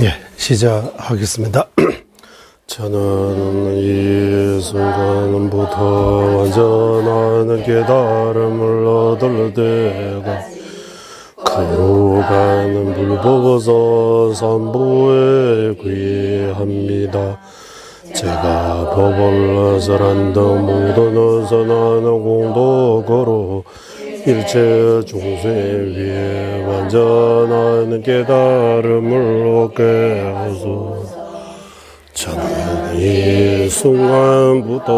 예, 시작하겠습니다. 저는 이 순간부터 완전한 깨달음을 얻을 때가 거룩한 불법에서 삼보에 귀합니다. 제가 법을 설한다 모든 선한 공덕으로 일체 중생 위에 완전한 깨달음을 얻게 하소서. 저는 이 순간부터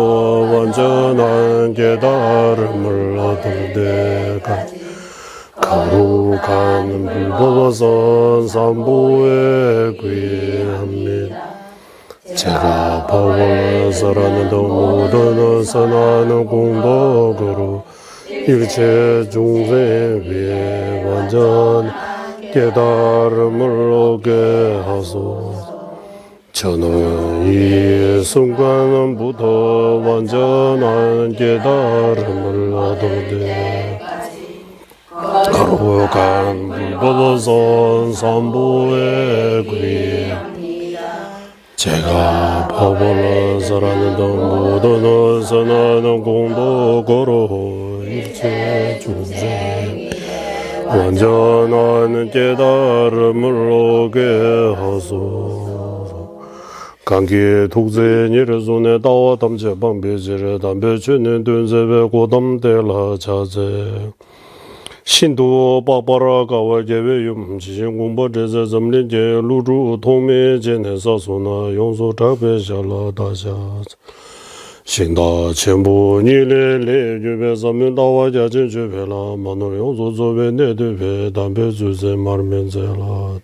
완전한 깨달음을 얻을 때가 거룩한 불법선 삼보에 귀합니다. 제가 법을 설하는 모든 선한 공덕으로 일체 중생 위에 완전 깨달음을 얻게 하소서. 저는 이 순간부터 완전한 깨달음을 얻을 때 거룩한 불법선 삼보에 귀합니다. 제가 법을 설하는 모든 선한 공덕으로 일체 중생 완전한 깨달음을 얻게 하소서. 감기 독재니를 손에 따와 담제 방배지를 담배주는 dun세배 고담대라 자제 신도 바바라가와 예외용 지신 공부제자 점리제 루루 통매제내사 소나 용소 잡배샬라 다샤 신다 전부 니레레 유배사 면다와 자진 주배라 마노 용소 조배 내드배 담배주제 말면제라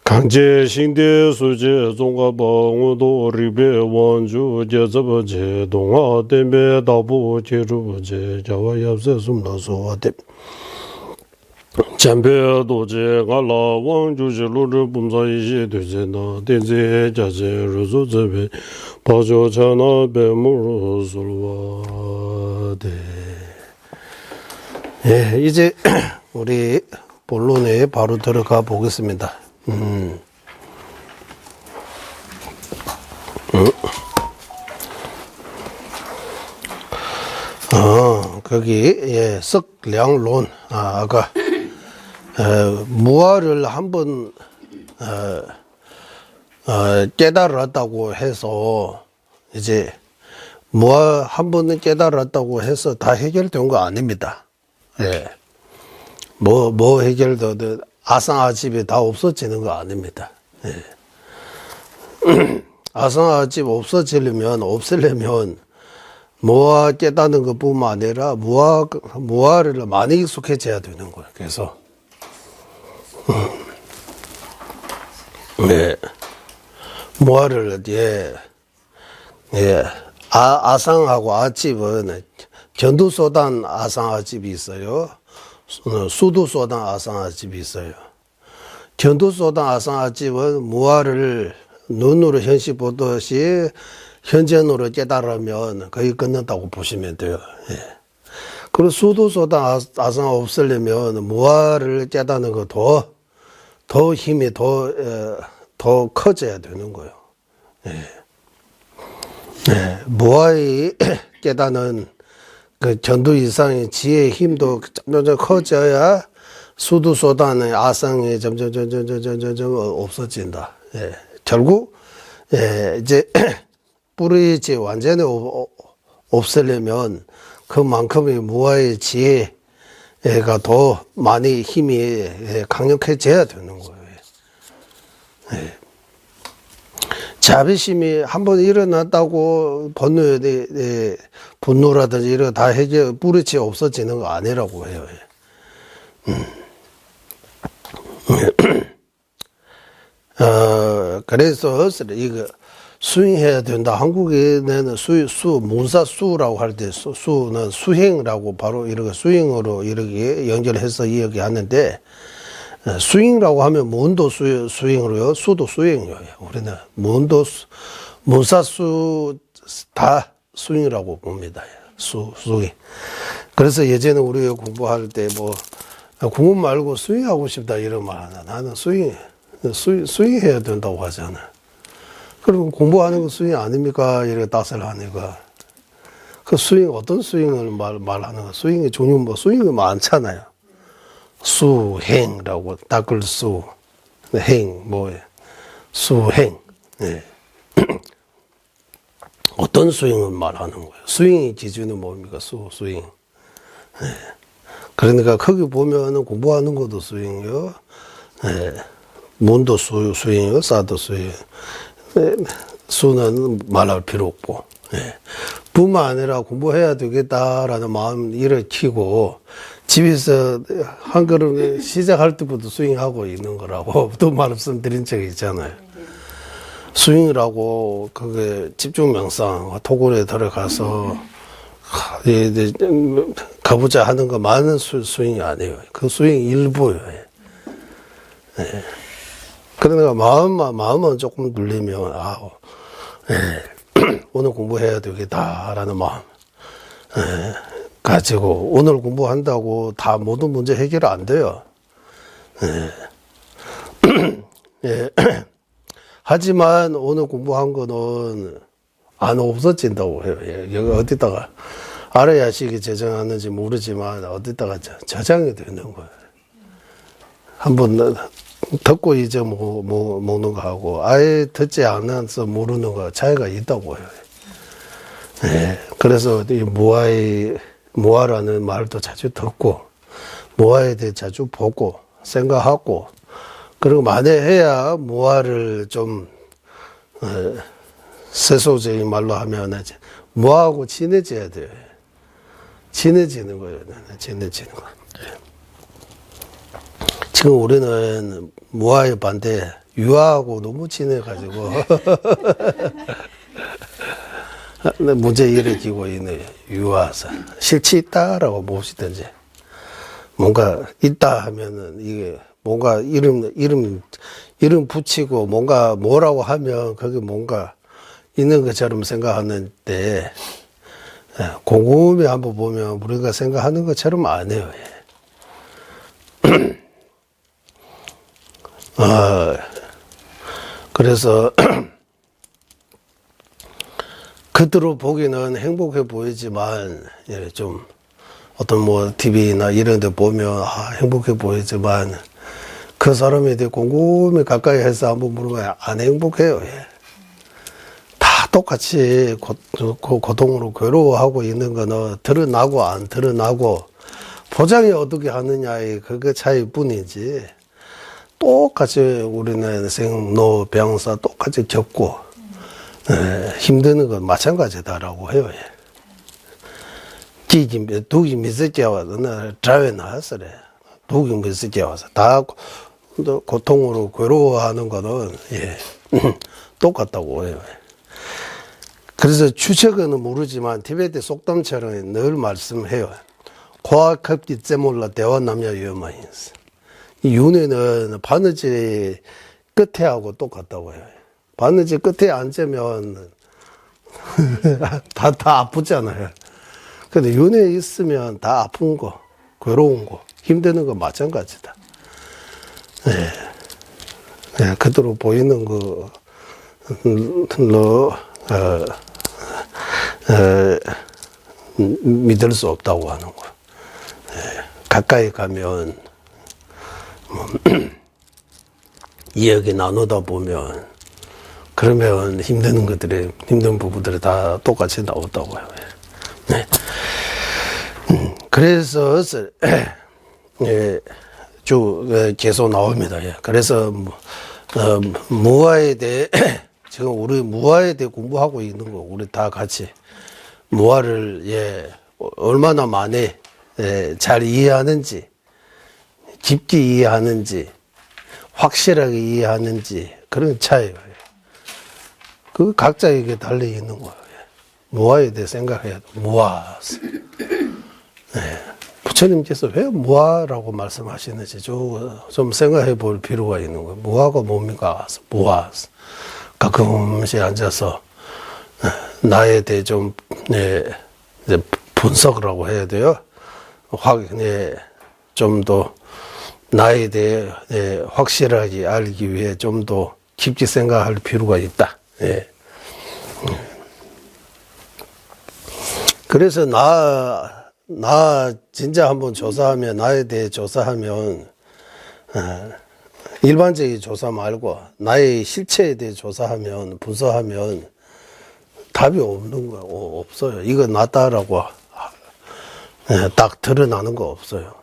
강제 신대 수제 종가방우도 리베 원주 제자버제 동아 댐베 다부 제주제 자와 yap세 숨나소와데 잠배도제 갈라 원주지 루르 분사이시 되제나 된제 자제 루조제베 바조차나 베무르술와데. 예, 이제 우리 본론에 바로 들어가 보겠습니다. 거기, 예, 석량론, 아까, 무아를 한번, 깨달았다고 해서, 이제, 무아 한 번은 깨달았다고 해서 다 해결된 거 아닙니다. 예. 뭐 해결도, 아상아집이 다 없어지는 거 아닙니다. 예. 아상아집 없애려면 무아 깨닫는 것 뿐만 아니라 무아를 많이 익숙해져야 되는 거예요. 그래서 예. 무아를 아상하고 아집은 견두소단 아상아집이 있어요. 수두소단 아상아집이 있어요. 견두소단 아상아집은 무아를 눈으로 현시 보듯이 현전으로 깨달으면 거의 끝났다고 보시면 돼요. 예. 그리고 수두소단 아상 없으려면 무아를 깨닫는 거 더 힘이 더 커져야 되는 거예요. 예. 예. 무아의 깨닫는 그 전도 이상의 지혜의 힘도 점점 커져야 수도 쏟아내 아상이 점점 없어진다. 예. 결국 이제 뿌리지 완전히 없애려면 그만큼의 무아의 지혜가 더 많이 힘이 강력해져야 되는 거예요. 예. 자비심이 한번 일어났다고 분노라든지 이런 다 뿌리치 없어지는 거 아니라고 해요. 그래서 이거 수행해야 된다. 한국에는 문사수라고 할 때 수는 수행이라고 바로 이렇게 수행으로 이렇게 연결해서 이야기하는데, 수행이라고 하면 문도 수행으로요, 수도 수행이에요. 우리는 문사수 다 수행이라고 봅니다. 수행. 그래서 예전에 우리가 공부할 때 공부 말고 수행하고 싶다 이런 말 하나. 나는 수행해야 된다고 하잖아. 그러면 공부하는 거 수행 아닙니까? 이렇게 따스를 하니까. 그 수행, 어떤 수행을 말하는 거? 수행의 종류 수행이 많잖아요. 수행이라고, 닦을 수, 수행. 예. 어떤 수행을 말하는 거예요? 수행의 기준은 뭡니까? 수행. 예. 그러니까 거기 보면은 공부하는 것도 수행이요. 예. 문도 수행이요. 사도 수행. 예. 수는 말할 필요 없고. 예. 뿐만 아니라 공부해야 되겠다라는 마음 일으키고 집에서 한 걸음 시작할 때부터 수행하고 있는 거라고 또 말씀드린 적이 있잖아요. 수행이라고 그게 집중 명상 토굴에 들어가서 가보자 하는 거 많은 수행이 아니에요. 그 수행 일부예요. 예. 그러니까 마음은 조금 눌리면 오늘 공부해야 되겠다라는 마음 가지고 오늘 공부한다고 다 모든 문제 해결 안 돼요. 예. 하지만 오늘 공부한 거는 안 없어진다고 해요. 여기 어디다가 알아야식이 저장하는지 모르지만 어디다가 저장이 되는 거예요. 한번 듣고 잊어먹는 거하고 아예 듣지 않아서 모르는 거 차이가 있다고 해요. 예. 그래서 이 무아라는 말도 자주 듣고 무아에 대해 자주 보고 생각하고 그리고 만회해야 무아를 좀 세속적인 말로 하면 무아하고 친해져야 돼요. 친해지는 거예요. 친해지는 거. 지금 우리는 무아의 반대 유아하고 너무 친해가지고 문제 일으키고 있는 유아사 실치 있다라고 봅시든지 뭔가 있다 하면은 이게 뭔가 이름 붙이고 뭔가 뭐라고 하면 그게 뭔가 있는 것처럼 생각하는데 곰곰이 한번 보면 우리가 생각하는 것처럼 안 해요. 그래서 겉으로 보기는 행복해 보이지만 좀 어떤 TV나 이런 데 보면 행복해 보이지만 그 사람에 대해 곰곰이 가까이 해서 한번 물어봐야 안 행복해요. 다 똑같이 고통으로 괴로워하고 있는 거는 드러나고 안 드러나고 포장이 어떻게 하느냐의 그 차이 뿐이지 똑같이 우리는 생로 병사 똑같이 겪고 힘드는 건 마찬가지다라고 해요. 두기 미스제와서 자외 나왔어래. 두기 미스제와서 다 고통으로 괴로워하는 거는 똑같다고 해요. 그래서 추측은 모르지만 티베트 속담처럼 늘 말씀해요. 고아컵기 째몰라 대화 남녀 위험하인스. 이 윤회는 바느질 끝에 하고 똑같다고 해요. 바느질 끝에 앉으면 다 아프잖아요. 근데 윤회 있으면 다 아픈 거, 괴로운 거, 힘드는 거 마찬가지다. 그대로 보이는 거, 믿을 수 없다고 하는 거예요. 가까이 가면 이야기 나누다 보면 그러면 힘든 부분들이 다 똑같이 나오다고 해요. 네. 그래서 계속 나옵니다. 그래서 무아에 대해 지금 우리 무아에 대해 공부하고 있는 거 우리 다 같이 무아를 얼마나 많이 잘 이해하는지, 깊게 이해하는지, 확실하게 이해하는지 그런 차이예요. 그 각자에게 달려 있는 거예요. 무아에 대해 생각해야 돼. 무아. 부처님께서 왜 무아라고 말씀하시는지 좀 생각해 볼 필요가 있는 거예요. 무아가 뭡니까? 무아. 가끔씩 앉아서 나에 대해 좀 이제 분석이라고 해야 돼요. 좀 더 나에 대해 확실하게 알기 위해 좀 더 깊게 생각할 필요가 있다. 그래서 나 진짜 한번 조사하면, 나에 대해 조사하면, 일반적인 조사 말고, 나의 실체에 대해 조사하면, 분석하면, 답이 없는 거예요. 없어요. 이거 나다라고 딱 드러나는 거 없어요.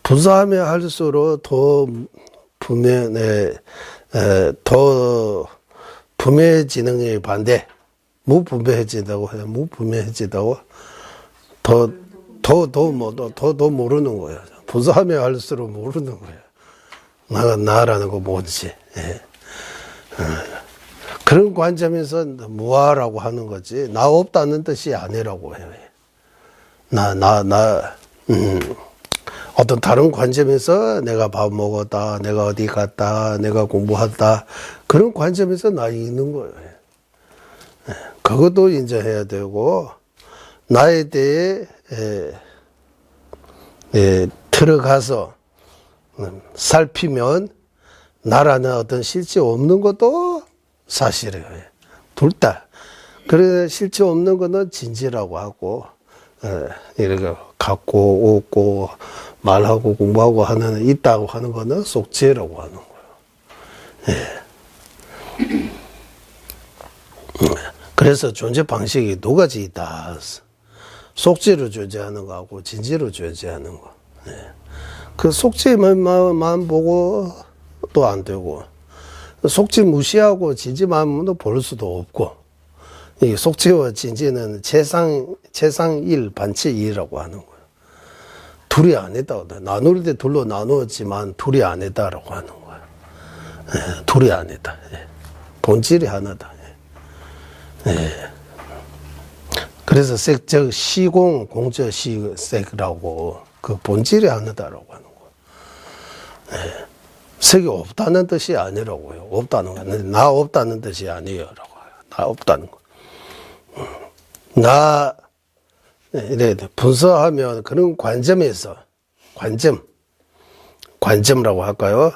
분석하면 할수록 더 분명해지는 게 반대. 무분명해지다고 해요. 무분명해지다고. 더 모르는 거예요. 분석하면 할수록 모르는 거예요. 나라는 거 뭔지. 그런 관점에서 무아라고 하는 거지. 나 없다는 뜻이 아니라고 해요. 어떤 다른 관점에서 내가 밥 먹었다, 내가 어디 갔다, 내가 공부했다. 그런 관점에서 나 있는 거예요. 그것도 인정해야 되고, 나에 대해 들어가서 살피면 나라는 어떤 실체 없는 것도 사실이에요. 둘 다. 그래 실체 없는 거는 진지라고 하고 이렇게 갖고 오고 말하고 공부하고 하는 있다고 하는 거는 속죄라고 하는 거예요. 그래서 존재 방식이 두 가지 있다. 속죄로 존재하는 거하고 진지로 존재하는 거. 그 속죄만 보고 또 안 되고, 속죄 무시하고 진지만 볼 수도 없고, 이 속죄와 진지는 최상일 반체이라고 하는 거예요. 둘이 아니다. 나눌 때 둘로 나누었지만 둘이 아니다라고 하는 거예요. 둘이 아니다. 본질이 하나다. 그래서 색, 시공, 공저, 색이라고 그 본질이 하나다라고 하는 거예요. 색이 없다는 뜻이 아니라고요. 없다는 거. 나 없다는 뜻이 아니에요. 라고 해요. 나 없다는 거. 이래 분석하면 그런 관점에서, 관점이라고 할까요?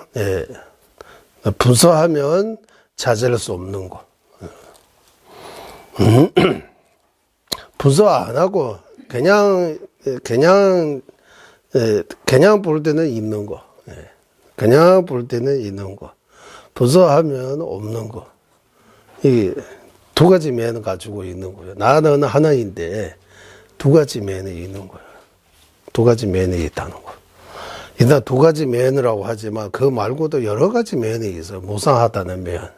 분석하면 찾을 수 없는 거. 분석 안 하고, 그냥 볼 때는 있는 거. 그냥 볼 때는 있는 거. 분석하면 없는 거. 이 두 가지 면을 가지고 있는 거예요. 나는 하나인데 두 가지 면이 있는 거예요. 두 가지 면이 있다는 거. 일단 두 가지 면이라고 하지만 그 말고도 여러 가지 면이 있어요. 무상하다는 면.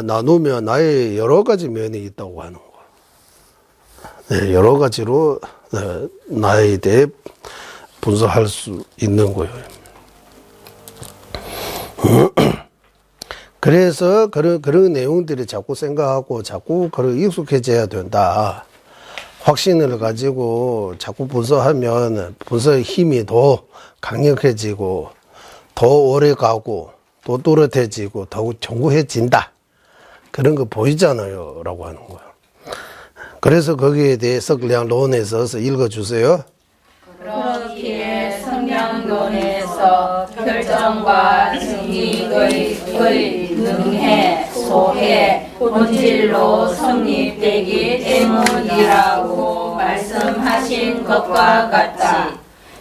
나누면 나의 여러 가지 면이 있다고 하는 거. 여러 가지로 나에 대해 분석할 수 있는 거예요. 그래서 그런 내용들이 자꾸 생각하고 자꾸 익숙해져야 된다. 확신을 가지고 자꾸 분석하면 분석의 힘이 더 강력해지고 더 오래 가고 또 또렷해지고 더욱 견고해진다. 그런 거 보이잖아요. 라고 하는 거예요. 그래서 거기에 대해서 그냥 론에서 읽어주세요. 그렇기에 성경론에서 결정과 증익의 능해 소해 본질로 성립되기 때문이라고 말씀하신 것과 같이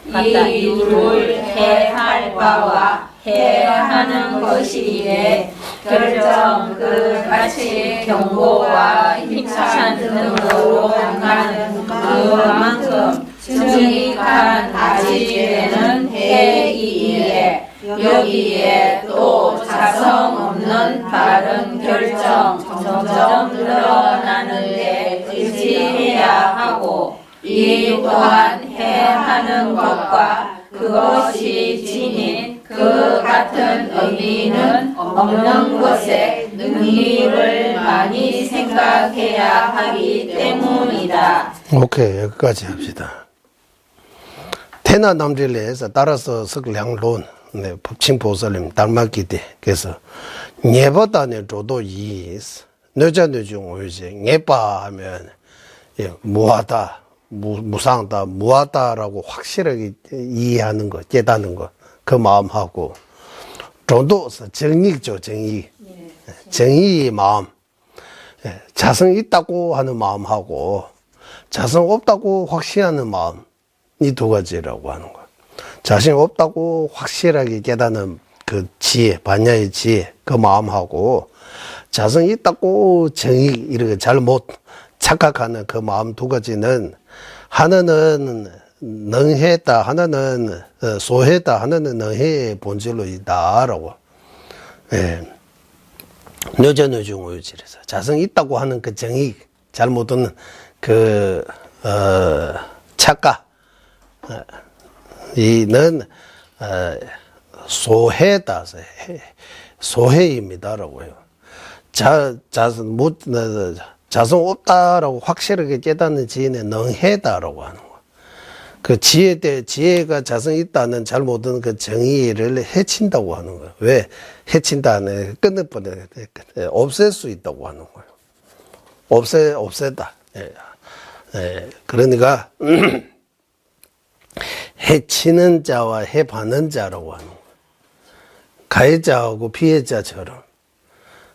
이 둘을 해할 바와 해하는 것이기에 결정 그 가치 경고와 힘찬 등으로 행하는 그만큼 정직한 아집에는 해이기에 여기에 또 자성 없는 바른 결정 점점 늘어나는데 의지해야 하고 이 또한 해하는 것과 그것이 지닌 그 같은 의미는 없는 것에 의미를 많이 생각해야 하기 때문이다. 오케이, 여기까지 합시다. 태나 남질에서 따라서 석량론, 네, 법칭보살님 달맞기대. 그래서 예보다는 조도 이스 너자너중 오이지 예바 하면 무하다, 무상다, 무하다라고 확실하게 이해하는 거, 깨닫는 거, 그 마음하고 조도서 정의죠, 정의. 정의의 마음. 자성 있다고 하는 마음하고 자성 없다고 확신하는 마음, 이 두 가지라고 하는 거예요. 자신 없다고 확실하게 깨닫는 그 지혜, 반야의 지혜, 그 마음하고 자성 있다고 정의, 이렇게 잘못 착각하는 그 마음 두 가지는 하나는 능했다, 하나는 소했다, 하나는 능해의 본질로 있다라고. 예. 너저너중오유질에서 자성 있다고 하는 그 정의, 잘못은 그 착각, 이는 소해다, 소해입니다라고 해요. 자성 없다라고 확실하게 깨닫는 지혜는 능해다라고 하는 거예요. 그 지혜가 자성 있다는 잘못은 그 정의를 해친다고 하는 거예요. 왜? 해친다는 끝내버려, 없앨 수 있다고 하는 거예요. 없애다. 예. 예. 그러니까, 해치는 자와 해받는 자라고 하는 거예요. 가해자하고 피해자처럼.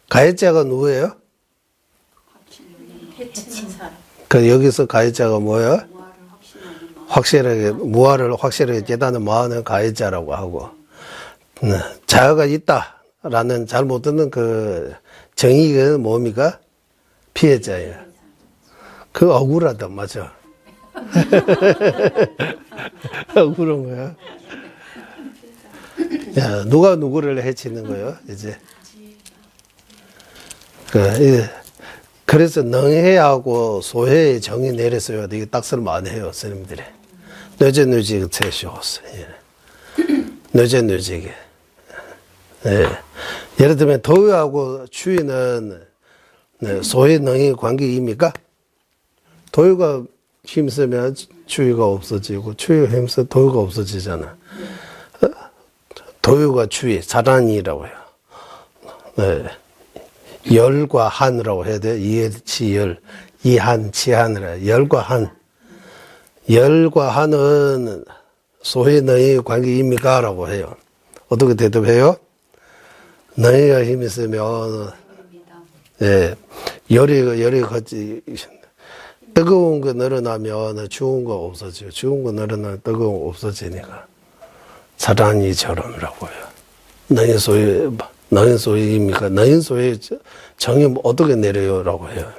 가해자가 누구예요? 그 여기서 가해자가 뭐예요? 확실하게, 무아를 확실하게 깨닫는 마음은 가해자라고 하고, 자아가 있다라는 잘못 듣는 그 정의가 뭡니까? 피해자예요. 그 억울하다, 맞아. 억울한 거야. 야, 누가 누구를 해치는 거예요, 이제? 그래서 능해하고 소해의 정의 내렸어요. 이게 딱설만 안 해요, 스님들이. 너제너지게 채시오스. 너제너지게. 예. 예를 들면, 도유하고 추위는 소해 능의 관계입니까? 도유가 힘쓰면 추위가 없어지고, 추위가 힘써 도유가 없어지잖아. 도유가 추위, 사란이라고 해요. 네. 열과 한이라고 해야 돼요. 이해치열, 이한, 치한이라. 열과 한. 열과 한은 소위 너희 관계입니까? 라고 해요. 어떻게 대답해요? 너희가 힘이 있으면, 예, 열이 같이, 뜨거운 거 늘어나면 추운 거 없어지고, 추운 거 늘어나면 뜨거운 거 없어지니까. 사랑이처럼이라고 해요. 너희 소유입니까? 너희 소유의 정의 어떻게 내려요? 라고 해요.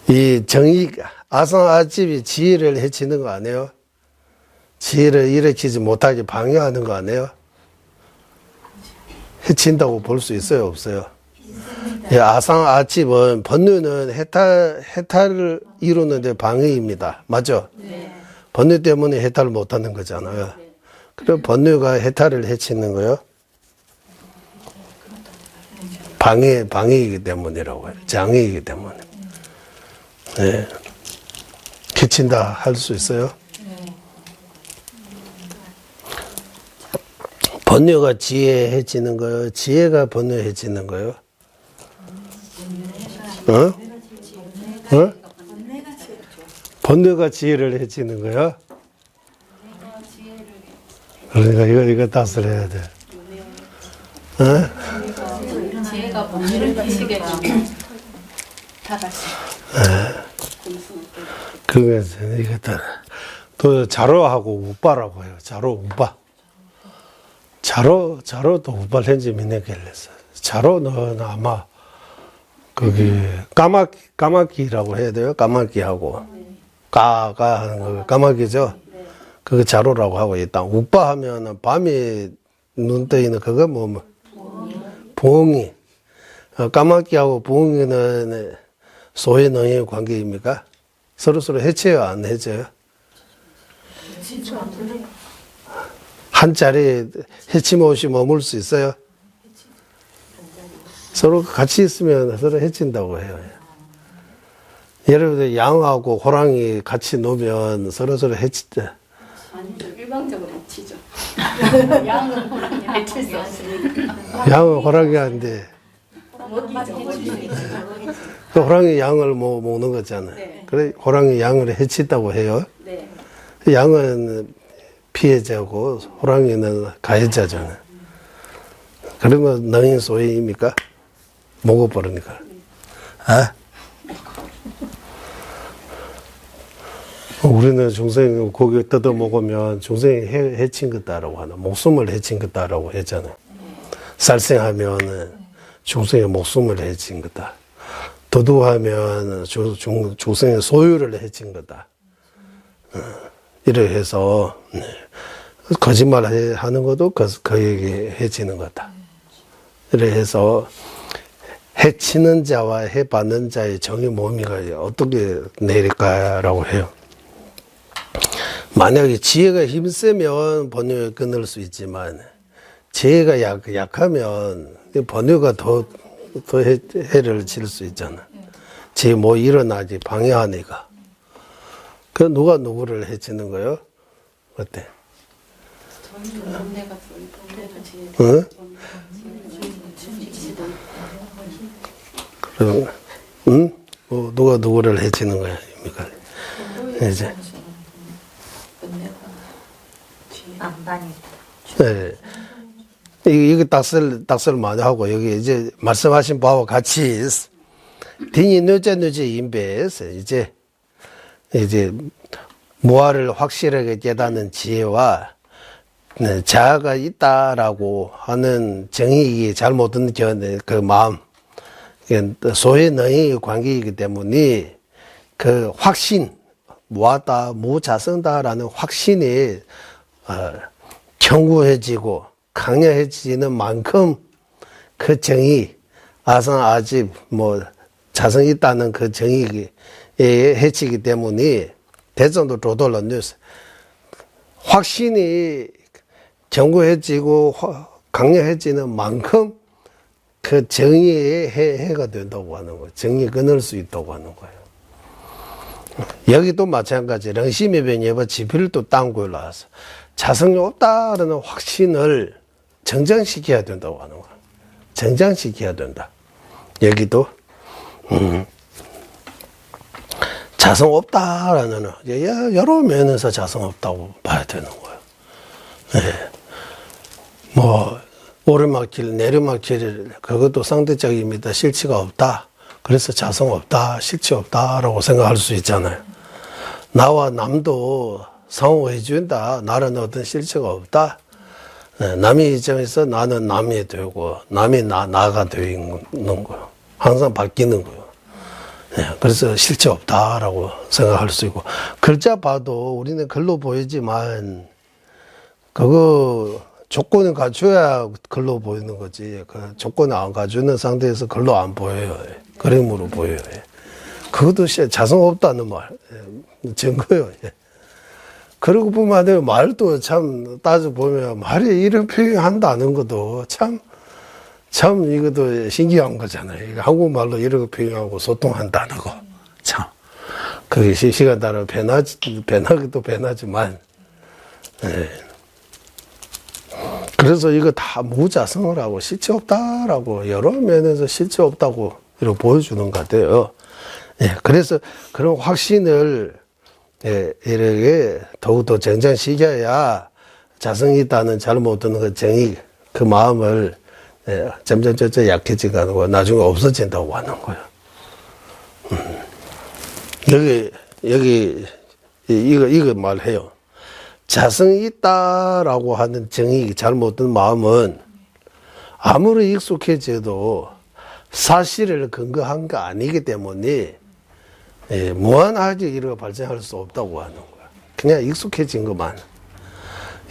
이 정의, 아상아집이 지혜를 해치는 거 아니에요? 지혜를 일으키지 못하게 방해하는 거 아니에요? 해친다고 볼 수 있어요? 없어요? 예, 아상아집은 번뇌는 해탈을 이루는데 방해입니다. 맞죠? 네. 번뇌 때문에 해탈을 못하는 거잖아요. 그럼 번뇌가 해탈을 해치는 거예요? 방해이기 때문이라고 해요. 장애이기 때문에. 네. 해친다 할 수 있어요? 번뇌가 지혜 해치는 거예요? 지혜가 번뇌 해치는 거예요? 어? 어? 번뇌가 지혜를 해치는 거예요? 그러니까 이거 다스려야 돼. 어? 내가 뭔지를 치게 되면 다 같이. 그러면서 이게 또 자로하고 우빠라고 해요. 자로 우빠. 자로도 우빠를 현지 민에 결렸어. 자로는 아마 거기 까마귀라고 해야 돼요. 까마귀하고 까가 하는 거 까마귀죠. 그거 자로라고 하고 일단 우빠 하면은 밤에 눈 떠있는 그거 뭐 봉이. 까마귀하고 봉이는 소의 능의 관계입니까? 서로 해쳐요, 안 해쳐요? 한 자리에 해침 없이 머물 수 있어요? 서로 같이 있으면 서로 해친다고 해요. 예를 들어 양하고 호랑이 같이 놀면 서로 해치죠. 아니죠. 일방적으로 해치죠. 양은 호랑이 해칠 수 없으니까. 양은 호랑이한테 그 호랑이 양을 먹는 거잖아요. 네. 그래 호랑이 양을 해친다고 해요. 네. 양은 피해자고 호랑이는 가해자잖아요. 그러면 너희 소행입니까? 먹어버리니까. 아? 우리는 중생이 고기 뜯어 먹으면 중생이 해친 거다라고 하나, 목숨을 해친 거다라고 했잖아요. 살생하면 중생의 목숨을 해친 거다. 도둑하면 중생의 소유를 해친 거다. 이래 해서 거짓말 하는 것도 그에게 해치는 거다. 이래 해서 해치는 자와 해받는 자의 정의 몸이가 어떻게 내릴까라고 해요. 만약에 지혜가 힘세면 번뇌를 끊을 수 있지만 지혜가 약하면 번뇌가 더 해를 칠 수 있잖아. 지혜 뭐 일어나지 방해하니까. 그 누가 누구를 해치는 거요? 어때? 응? 그럼 응? 뭐 누가 누구를 해치는 거야? 입니까? 이제 안반이. 네. 이게 딱설 많이 하고 여기 이제 말씀하신 바와 같이 딩이 늦지 인베에서 이제 무아를 확실하게 깨닫는 지혜와 자아가 있다라고 하는 정의이 잘못 느껴는 그 마음, 소의 너의 관계이기 때문에 그 확신, 무하다, 무자성다라는 확신이 견고해지고 강력해지는 만큼 그 정의, 아직 자성이 있다는 그 정의에 해치기 때문에 대전도 조돌런 뉴스 확신이 견고해지고 강력해지는 만큼 그 정의에 해가 된다고 하는 거예요. 정의 끊을 수 있다고 하는 거예요. 여기도 마찬가지. 렁심이 변예버 지필도 땅고에 나와서 자성이 없다라는 확신을 정장시켜야 된다고 하는 거예요. 정장시켜야 된다. 여기도 자성 없다라는 여러 면에서 자성 없다고 봐야 되는 거예요. 네. 오르막길, 내리막길 그것도 상대적입니다. 실체가 없다. 그래서 자성 없다, 실체 없다라고 생각할 수 있잖아요. 나와 남도 상호해 준다. 나는 어떤 실체가 없다. 네. 남의 입장에서 나는 남이 되고 남이 나가 되는 거예요. 항상 바뀌는 거예요. 네, 그래서 실체 없다라고 생각할 수 있고, 글자 봐도 우리는 글로 보이지만 그거 조건을 갖춰야 글로 보이는 거지. 그 조건을 안 갖추는 상태에서 글로 안 보여요. 그림으로 보여요. 그것도 자성 없다는 말 증거예요. 그리고 뿐만 아니라 말도 참 따져보면 말이 이런 표현한다는 것도 참 이것도 신기한 거잖아요. 한국말로 이렇게 표현하고 소통한다는 거. 참. 그게 시간 따라 변하기도 변하지만, 네. 그래서 이거 다 무자성을 하고 실체 없다라고 여러 면에서 실체 없다고 이렇게 보여주는 것 같아요. 예, 그래서 그런 확신을 이렇게 더욱더 정장시켜야 자성이 있다는 잘못된 그 정의, 그 마음을 예, 점점 약해지고 나중에 없어진다고 하는 거예요. 여기 이거 말해요. 자성이 있다라고 하는 정의 잘못된 마음은 아무리 익숙해져도 사실을 근거한 거 아니기 때문에 예, 무한하게 이렇게 발전할 수 없다고 하는 거야. 그냥 익숙해진 것만.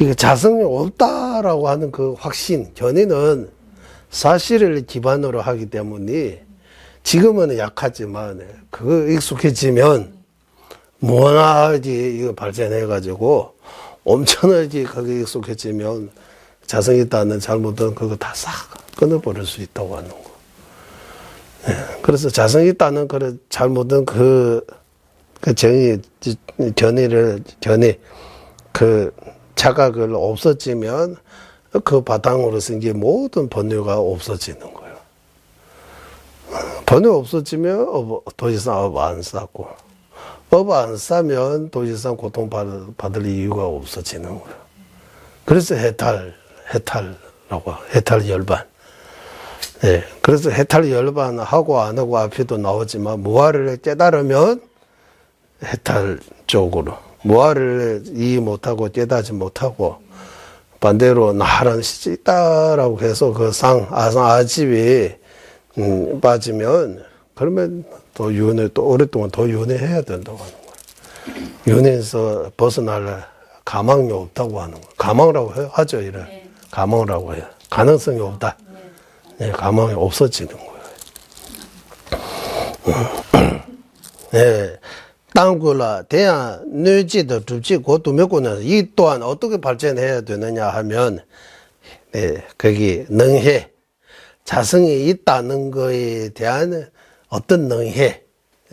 이게 자성이 없다라고 하는 그 확신, 견해는 사실을 기반으로 하기 때문에 지금은 약하지만 그거 익숙해지면 무한하게 이거 발전해가지고 엄청나게 그게 익숙해지면 자성이 있다는 잘못된 그거 다 싹 끊어버릴 수 있다고 하는 거. 예, 그래서 자성이 있다는 그 잘못된 그 정의, 견해, 그 자각을 없어지면 그 바탕으로 생긴 모든 번뇌가 없어지는 거예요. 번뇌 없어지면 더 이상 업 안 쌓고, 업 안 쌓으면 더 이상 고통받을 이유가 없어지는 거예요. 그래서 해탈 열반. 예, 그래서 해탈 열반 하고 안 하고 앞에도 나오지만 무아를 깨달으면 해탈 쪽으로, 무아를 이해 못하고 깨닫지 못하고 반대로 나란 시지 있다라고 해서 그 아집이 빠지면 그러면 또 또 오랫동안 더 윤회해야 된다고 하는 거예요. 윤회에서 벗어날 가망이 없다고 하는 거예요. 가망이라고 하죠, 이래. 네. 가망이라고 해요. 가능성이 없다. 네, 가망이 없어지는 거예요. 네. 땅굴라 대야 뇌지도 줍지 고두몇고는 이 또한 어떻게 발전해야 되느냐 하면 네, 거기 능해 자성이 있다는 거에 대한 어떤 능해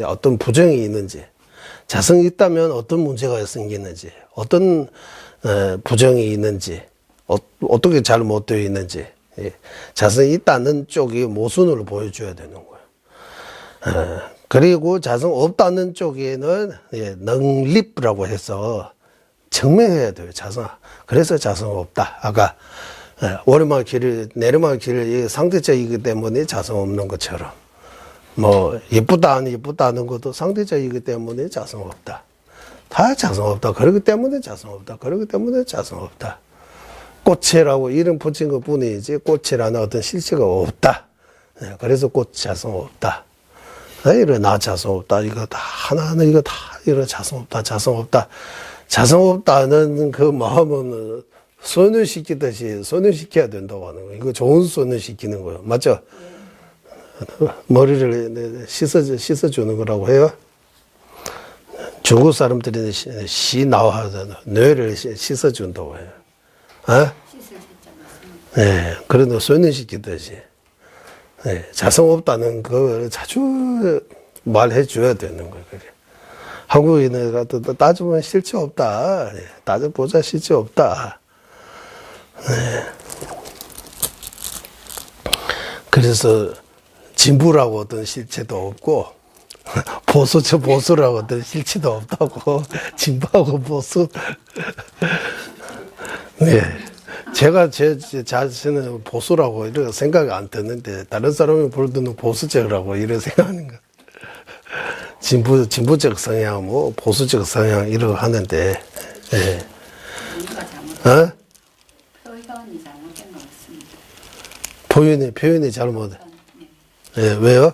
어떤 부정이 있는지 자성이 있다면 어떤 문제가 생기는지 어떤 부정이 있는지 어떻게 잘못되어 있는지 예, 자성이 있다는 쪽이 모순을 보여줘야 되는 거예요. 그리고 자성 없다는 쪽에는 예, 능립이라고 해서 증명해야 돼요. 자성. 그래서 자성 없다. 아까 오르막 길을 내리막 길을 상대적이기 때문에 자성 없는 것처럼 뭐 예쁘다 안 예쁘다는 것도 상대적이기 때문에 자성 없다. 다 자성 없다. 그렇기 때문에 자성 없다. 그렇기 때문에 자성 없다. 꽃이라고 이름 붙인 것 뿐이지 꽃이라는 어떤 실체가 없다. 예, 그래서 꽃 자성 없다. 이래 나 자성 없다. 이거 다 하나하나 이거 다 이래 자성 없다. 자성 없다. 자성 없다는 그 마음은 소멸시키듯이 소멸시켜야 된다고 하는 거예요. 이거 좋은 소멸시키는 거예요. 맞죠? 머리를 씻어주는 거라고 해요. 중국 사람들이 시 나와하잖아. 뇌를 씻어준다고 해요. 어? 네, 그래도 소멸시키듯이. 네, 자성 없다는 걸 자주 말해 줘야 되는 거예요. 그게. 한국인을 따지면 실체 없다. 네, 따져보자 실체 없다. 네. 그래서 진부라고 어떤 실체도 없고 보수라고 어떤 실체도 없다고 진부하고 보수. 네. 제가 제 자신은 보수라고 이렇게 생각이 안 드는데 다른 사람이 볼 때는 보수적이라고 이렇게 생각하는 거. 진보적 성향, 뭐 보수적 성향 이러고 하는데, 예. 어? 표현이 잘못된 것 같습니다. 표현이 잘못. 예, 왜요?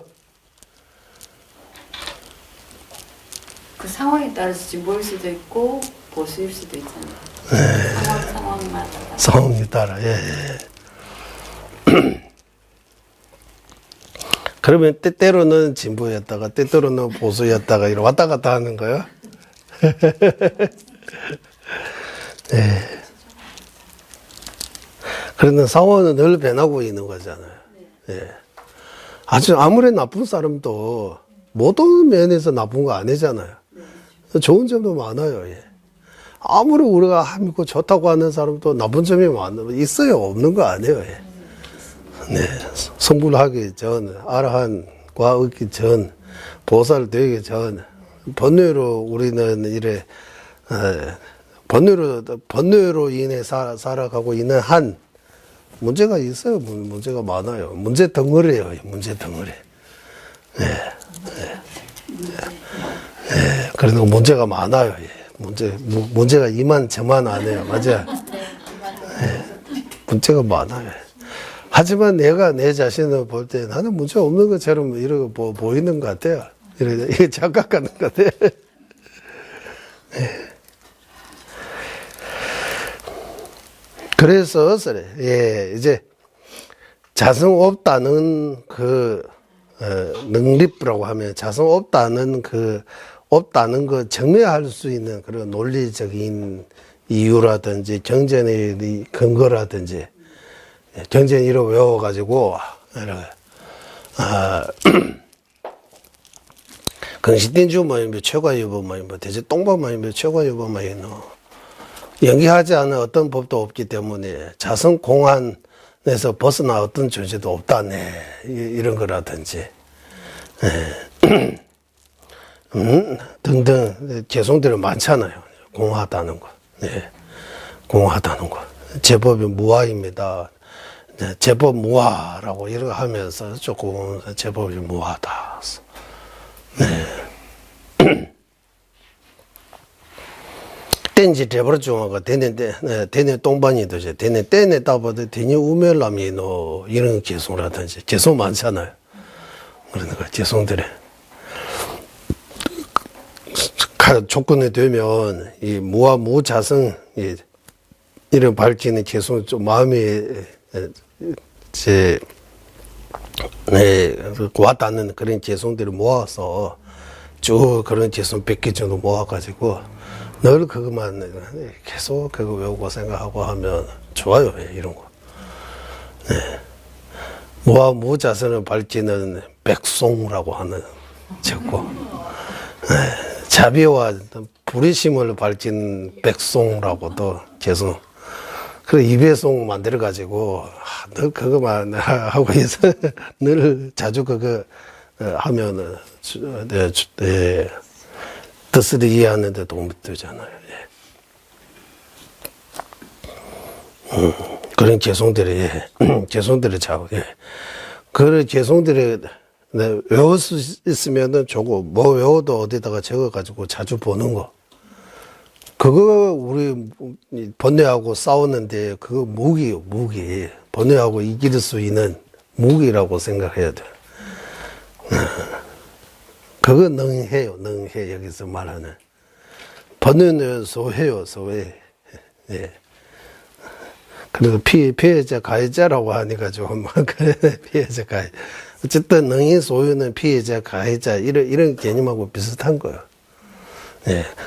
그 상황에 따라서 진보일 수도 있고 보수일 수도 있잖아요. 상황마다. 상황에 따라, 예. 그러면 때때로는 진보였다가 때때로는 보수였다가 이렇게 왔다 갔다 하는 거예요. 네. 그런데 상황은 늘 변하고 있는 거잖아요. 예. 아주 아무리 나쁜 사람도 모든 면에서 나쁜 거 아니잖아요. 좋은 점도 많아요. 예. 아무리 우리가 믿고 좋다고 하는 사람도 나쁜 점이 있어요. 없는 거 아니에요. 예. 네. 성불하기 전, 아라한과 얻기 전, 보살 되기 전, 번뇌로 우리는 이래, 번뇌로 인해 살아가고 있는 한, 문제가 있어요. 문제가 많아요. 문제 덩어리예요. 문제 덩어리. 그래도 문제가 많아요. 문제가 이만저만 안 해요. 맞아요. 문제가 많아요. 하지만 내가 내 자신을 볼 때 나는 문제 없는 것처럼 이러고 보이는 것 같아요. 이게 착각하는 것 같아요. 그래서, 이제, 자성 없다는 능립이라고 하면 자성 없다는 없다는 거 증명할 수 있는 그런 논리적인 이유라든지 경전의 근거라든지 경전 이로 외워가지고, 근시딘주 최과유법 대체 똥법 최과유법 연기하지 않은 어떤 법도 없기 때문에 자성 공안에서 벗어나 어떤 존재도 없다네 이런 거라든지 등등 개성들이 많잖아요. 공하다는 거, 공하다는 거. 제법이 무하입니다. 제법 무하라고 이렇게 하면서 조금 제법이 무하다. 땐지 제벌 중화가 되네 똥반이 되죠. 때네 따봐도 되니 우멜람이노 이런 개성이라든지 개성 많잖아요. 그러니까 개성들이 조건이 되면 이 무와 무자성 이런 밝히는 개성 좀 마음이 와닿는 그런 개성들을 모아서 쭉 그런 개성 100개 정도 모아가지고 늘 그것만 계속 그거 외우고 생각하고 하면 좋아요. 이런 거. 무와 무자선을 밝히는 백송이라고 하는 적고 자비와 불의심을 밝힌 백송이라고도 계속 그 이배송 만들어 가지고 늘 그거만 하고 있어. 늘 자주 그거 하면은 뜻을 이해하는 데 도움이 되잖아요. 그런 개성들이 자고 그런 개성들이 외울 수 있으면은 조금 뭐 외워도 어디다가 적어 가지고 자주 보는 거. 그거 우리 번뇌하고 싸우는데 그거 무기요, 무기. 번뇌하고 이길 수 있는 무기라고 생각해야 돼. 그거 능해요, 능해. 여기서 말하는. 번뇌는 소해요, 소해. 그리고 피해자, 가해자라고 하니까 좀, 피해자, 가해. 어쨌든 능히 소유는 피해자, 가해자, 이런 개념하고 비슷한 거예요.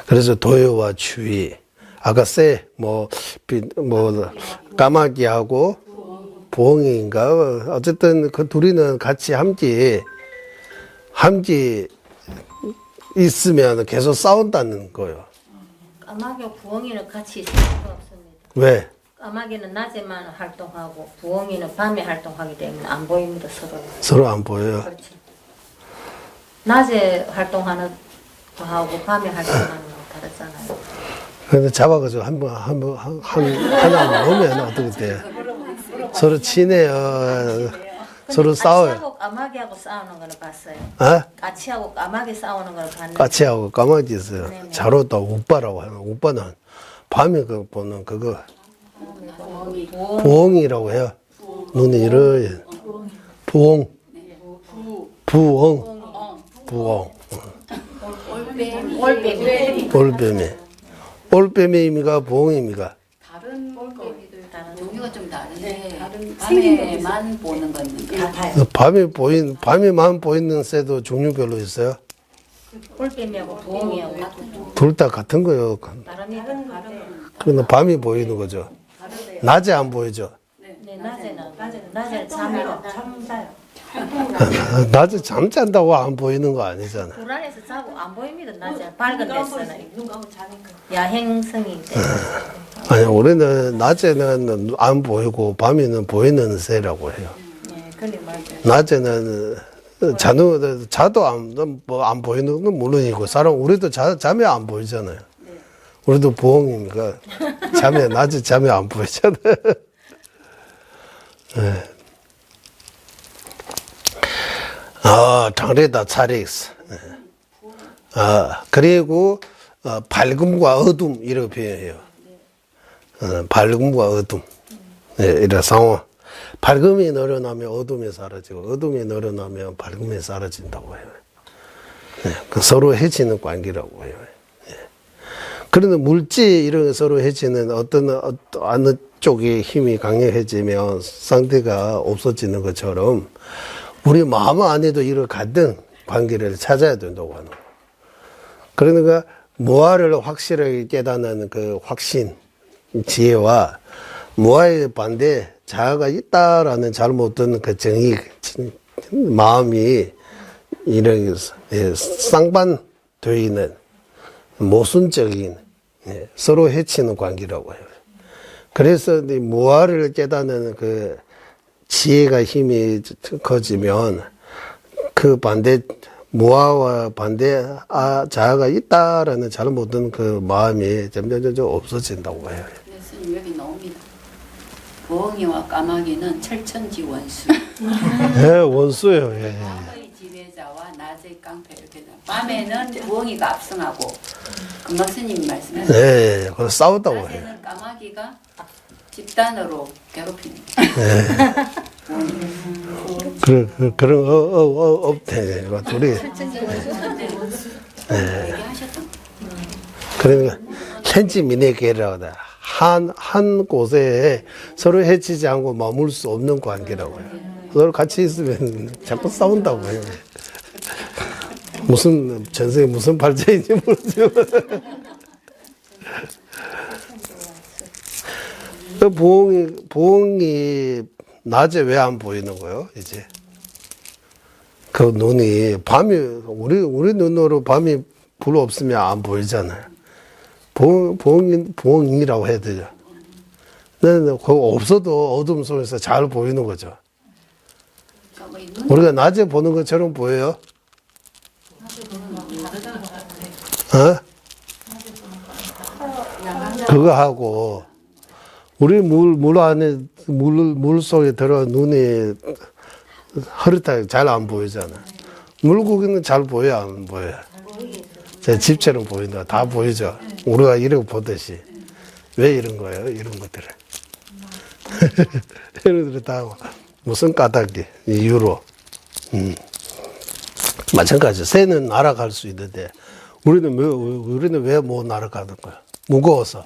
그래서 도요와 추위. 아까 까마귀하고 부엉이인가? 어쨌든 그 둘이는 같이 함께 있으면 계속 싸운다는 거예요. 까마귀와 부엉이는 같이 있을 수가 없습니다. 왜? 까마귀는 낮에만 활동하고 부엉이는 밤에 활동하기 때문에 안 보입니다. 서로 안 보여요. 그렇지. 낮에 활동하는 거하고 밤에 활동하는 거 다르잖아요. 근데 잡아가지고 하나 놓으면 어떻게 돼? 서로 친해요. 서로 싸워요. 까치하고 까마귀하고 싸우는 거는 봤어요. 까치하고 까마귀 싸우는 걸 봤는데. 까치하고 까마귀 있어요. 네네. 자로도 우빠라고 하는. 우빠는 밤에 보는 그거 부엉이라고 해요. 눈이 이렇게 부엉. 올빼미 의미가 부엉입니까? 다른 종류가 좀 다른데 밤에만 보는 건 같아요. 밤에만 보이는 새도 종류별로 있어요. 올빼미하고 부엉이하고 둘 다 같은 거예요. 다른 그러나 밤이 보이는 거죠. 낮에 안 보이죠. 네, 낮에는 잠자요. 낮에 잠잔다고 안 보이는 거 아니잖아. 불안해서 자고 안 보입니다. 낮에 밝은 데서는 야행성이 아니 우리는 낮에는 안 보이고 밤에는 보이는 새라고 해요. 네, 그래 맞아요. 낮에는 자도 안 보이는 건 물론이고 우리도 잠에 안 보이잖아요. 우리도 부엉이니까 낮에 잠에 안 보이잖아요. 예. 장래다 차리스. 그리고 밝음과 어둠 이렇게 표현해요. 밝음과 어둠. 예, 이런 상황. 밝음이 늘어나면 어둠이 사라지고 어둠이 늘어나면 밝음이 사라진다고 해요. 예, 그 서로 해치는 관계라고 해요. 예. 그런데 물질 이런 거 서로 해치는 어떤 어느 쪽에 힘이 강력해지면 상태가 없어지는 것처럼 우리 마음 안에도 이런 같은 관계를 찾아야 된다고 하는 거예요. 그러니까 무아를 확실하게 깨닫는 그 확신, 지혜와 무아의 반대 자아가 있다라는 잘못된 그 정의, 마음이 이런 쌍반되어 있는 모순적인 서로 해치는 관계라고 해요. 그래서 이 무아를 깨닫는 그 지혜가 힘이 커지면 그 반대 무아와 반대 자아가 있다라는 잘못된 그 마음이 점점 없어진다고 해요. 그래서 여기 나옵니다. 부엉이와 까마귀는 철천지 원수. 예, 원수예요. 예. 밤의 지배자와 낮의 깡패 이렇게. 밤에는 부엉이가 압승하고 금방 스님이 말씀하셨죠. 예, 그래서 싸웠다고 해요. 낮에는 까마귀가 집단으로 괴롭히는. 그런 업태 둘이 얘기하셨던. 그러니까 현지민의계라고 하다. 한 곳에 서로 해치지 않고 머물 수 없는 관계라고 해요. 서로 같이 있으면 자꾸 싸운다고 해요. 무슨 전생에 무슨 발자인지 모르지만 부엉이 낮에 왜 안 보이는 거예요? 이제 그 눈이 밤이 우리 눈으로 밤이 불 없으면 안 보이잖아요. 부엉이라고 해야 되죠. 근데 그거 없어도 어둠 속에서 잘 보이는 거죠. 우리가 낮에 보는 것처럼 보여요? 그거 하고 우리 물 안에 물 속에 들어 눈이 흐릿하게 잘 안 보이잖아. 물고기는 잘 보여 안 보여? 제 집처럼 보인다. 다 보이죠. 우리가 이렇게 보듯이 왜 이런 거예요? 이런 것들을 이런 것들 다 무슨 까닭이 이유로 마찬가지. 새는 날아갈 수 있는데 우리는 왜 못 날아가는 거야? 무거워서.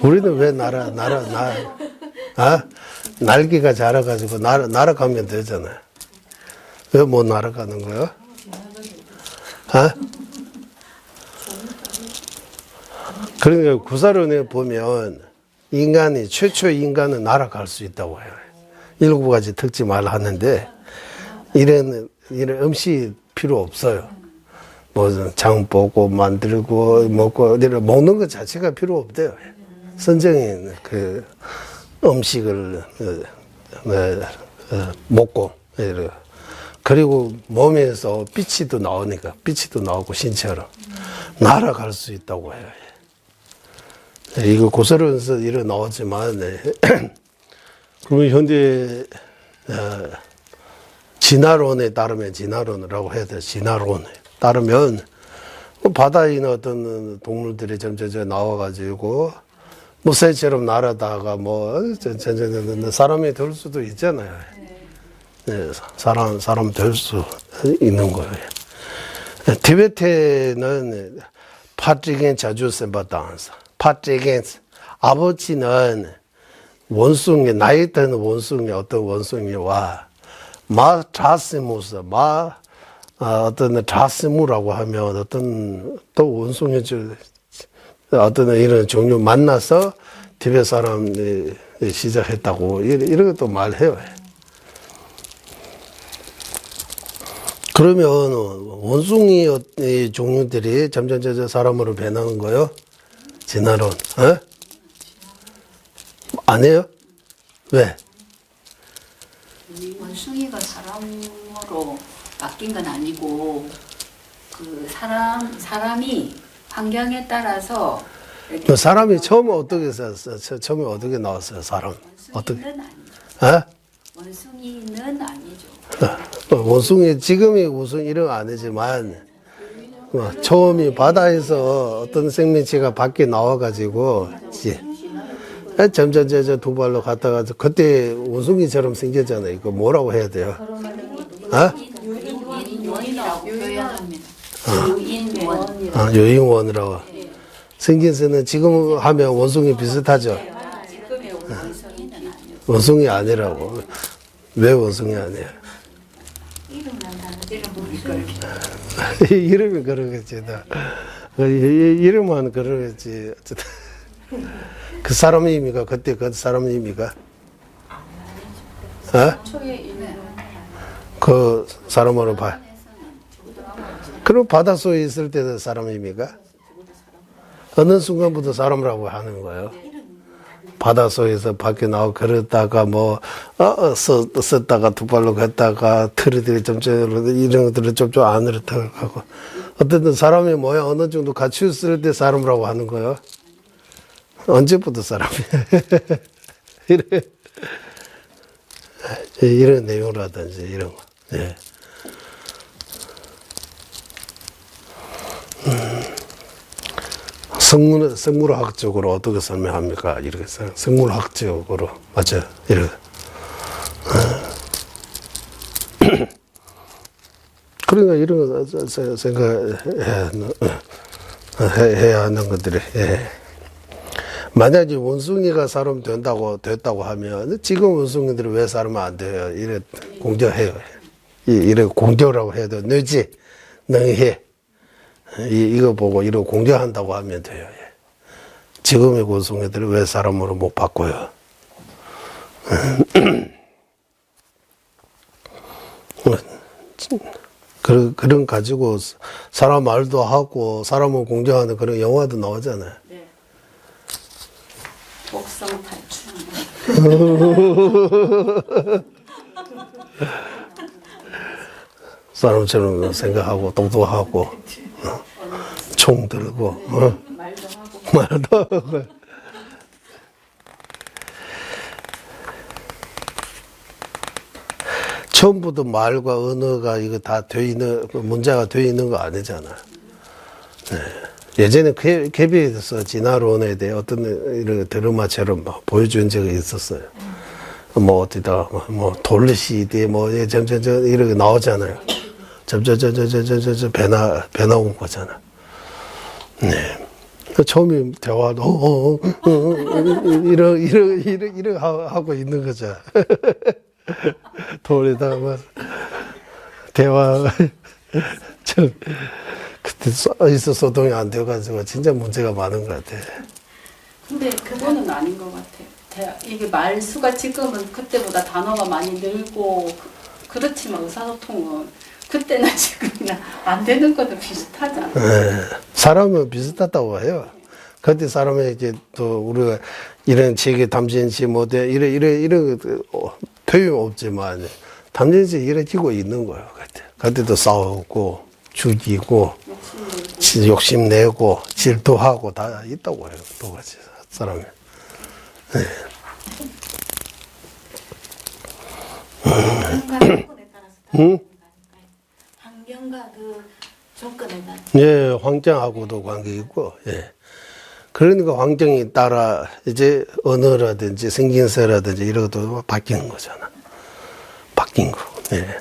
우리는 왜 날개가 자라가지고 날아가면 되잖아요. 왜 못 날아가는 거예요? 그러니까 구사론에 보면 최초 인간은 날아갈 수 있다고 해요. 7가지 특징을 하는데 이런 음식 필요 없어요. 뭐 장 보고 만들고 먹고 먹는 것 자체가 필요 없대요. 선정인 그 음식을 먹고 그리고 몸에서 빛이 나오고 신체로 날아갈 수 있다고 해요. 이거 고설에서 이런 나오지만 그러면 현재 진화론에 따르면 진화론이라고 해야 돼. 진화론에 따르면 바다에 있는 어떤 동물들이 점점 나와가지고 뭐 새처럼 날아다가 뭐 사람이 될 수도 있잖아요. 네, 사람 될 수 있는 거예요. 티베트는 파트리겐 자주 셈바당사. 파트리겐 아버지는 원숭이 나이 드는 원숭이 어떤 원숭이와 마 자스무스 어떤 자스무라고 하면 어떤 또 원숭이 어떤 이런 종류 만나서 티베트 사람이 시작했다고 이런 것도 말해요. 그러면 원숭이 종류들이 점점 사람으로 변하는 거요? 진화론, 아니에요? 왜? 원숭이가 사람으로 바뀐 건 아니고 그 사람이 환경에 따라서 그 사람이 처음에 어떻게 썼어요? 처음에 어떻게 나왔어요? 사람 어떻게? 원숭이는 아니죠. 에? 원숭이는 아니죠. 원숭이 지금이 무슨 이름 아니지만 처음이 바다에서 어떤 생명체가 밖에 나와가지고 점점 두 발로 갔다가 그때 원숭이처럼 생겼잖아요. 이거 뭐라고 해야 돼요? 유인원이라고 표현합니다. 유인원. 유인원이라고. 생긴새는 지금 하면 원숭이 비슷하죠? 지금의 원숭이는 아니고. 원숭이 아니라고. 왜 원숭이 아니에요? 이름이 그러겠지. 이름만 그러겠지. 어쨌든. 그 사람입니까? 그때 그 사람입니까? 그 사람으로 봐. 그럼 바닷속에 있을 때도 사람입니까? 어느 순간부터 사람이라고 하는 거예요. 바닷속에서 밖에 나오고 그러다가 썼다가 두 발로 갔다가 틀이들이 점점 이런 것들을 좀 안으로 들어가고 어쨌든 사람의 모양 어느 정도 갖추었을 때 사람이라고 하는 거예요. 언제부터 사람이야? 이런 내용이라든지 이런 거. 예. 생물학적으로 어떻게 설명합니까? 이렇게 생물학적으로 맞아요. 이렇게. 그러니까 이런 거 생각해야 하는 것들이. 예. 만약에 원숭이가 사람 됐다고 하면 지금 원숭이들이 왜 사람 안 돼요? 이래 공격해요. 이래 공격이라고 해도 너지, 너희 이거 보고 이런 공격한다고 하면 돼요. 지금의 원숭이들이 왜 사람으로 못 바꿔요? 그런 가지고 사람 말도 하고 사람을 공격하는 그런 영화도 나오잖아요. 네. 독성 탈출. 사람처럼 생각하고 똑똑하고 총 들고 말도 하고 처음부터 말과 언어가 이거 다 돼 있는 문제가 돼 있는 거 아니잖아. 네. 예전에 KBS에서 진화론에 대해 어떤 이런 드라마처럼 보여준 적이 있었어요. 뭐 어디다 뭐 돌리시디 뭐 점점 이렇게 나오잖아요. 점점 배나 온 거잖아. 네. 처음에 대화도 이러 하고 있는 거죠. 돌리다가 대화 그때 있어 소통이 안 돼가지고 진짜 문제가 많은 것 같아. 근데 그거는 아닌 것 같아. 이게 말수가 지금은 그때보다 단어가 많이 늘고 그렇지만 의사소통은 그때나 지금이나 안 되는 것도 비슷하잖아. 네. 사람은 비슷하다고 해요. 그때 사람에게 또 우리가 이런 책에 담진지 못해 이런 표현 없지만 담진지 이래지고 있는 거예요. 그때도 싸우고 죽이고 욕심내고 질투하고 다 있다고 해요. 똑같이 사람이. 네. 환경과 그 조건에 따라. 예, 환경하고도 관계 있고, 예. 그러니까 환경에 따라 이제 언어라든지 생김새라든지 이런 것도 바뀌는 거잖아. 바뀐 거. 예.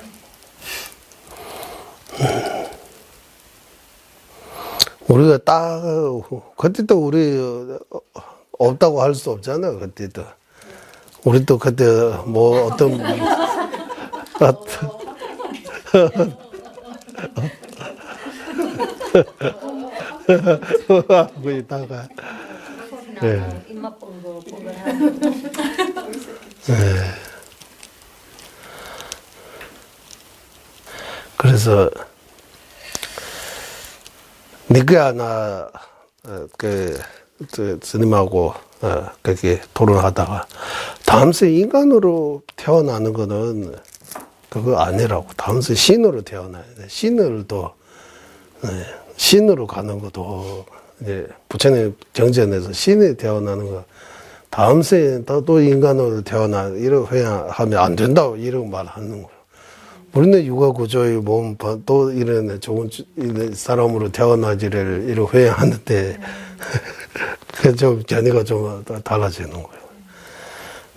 우리가 그때도 우리 없다고 할 수 없잖아, 그때도. 우리도 그때 뭐 어떤, 하고 있다가. 네. 입맛 뻥거 네. 그래서 니가 하나 스님하고 그렇게 토론하다가 다음세 인간으로 태어나는 거는 그거 아니라고. 다음세 신으로 태어나야 돼. 신으로 가는 것도 이제 부처님 경전에서 신이 태어나는 거 다음 생에 또 인간으로 태어나 이렇게 하면 안 된다고 이런 말 하는 거예요. 우리는 육아 구조의 몸 또 이런 좋은 사람으로 태어나지를 이렇게 회양하는데 그 좀 견해가 좀 달라지는 거예요.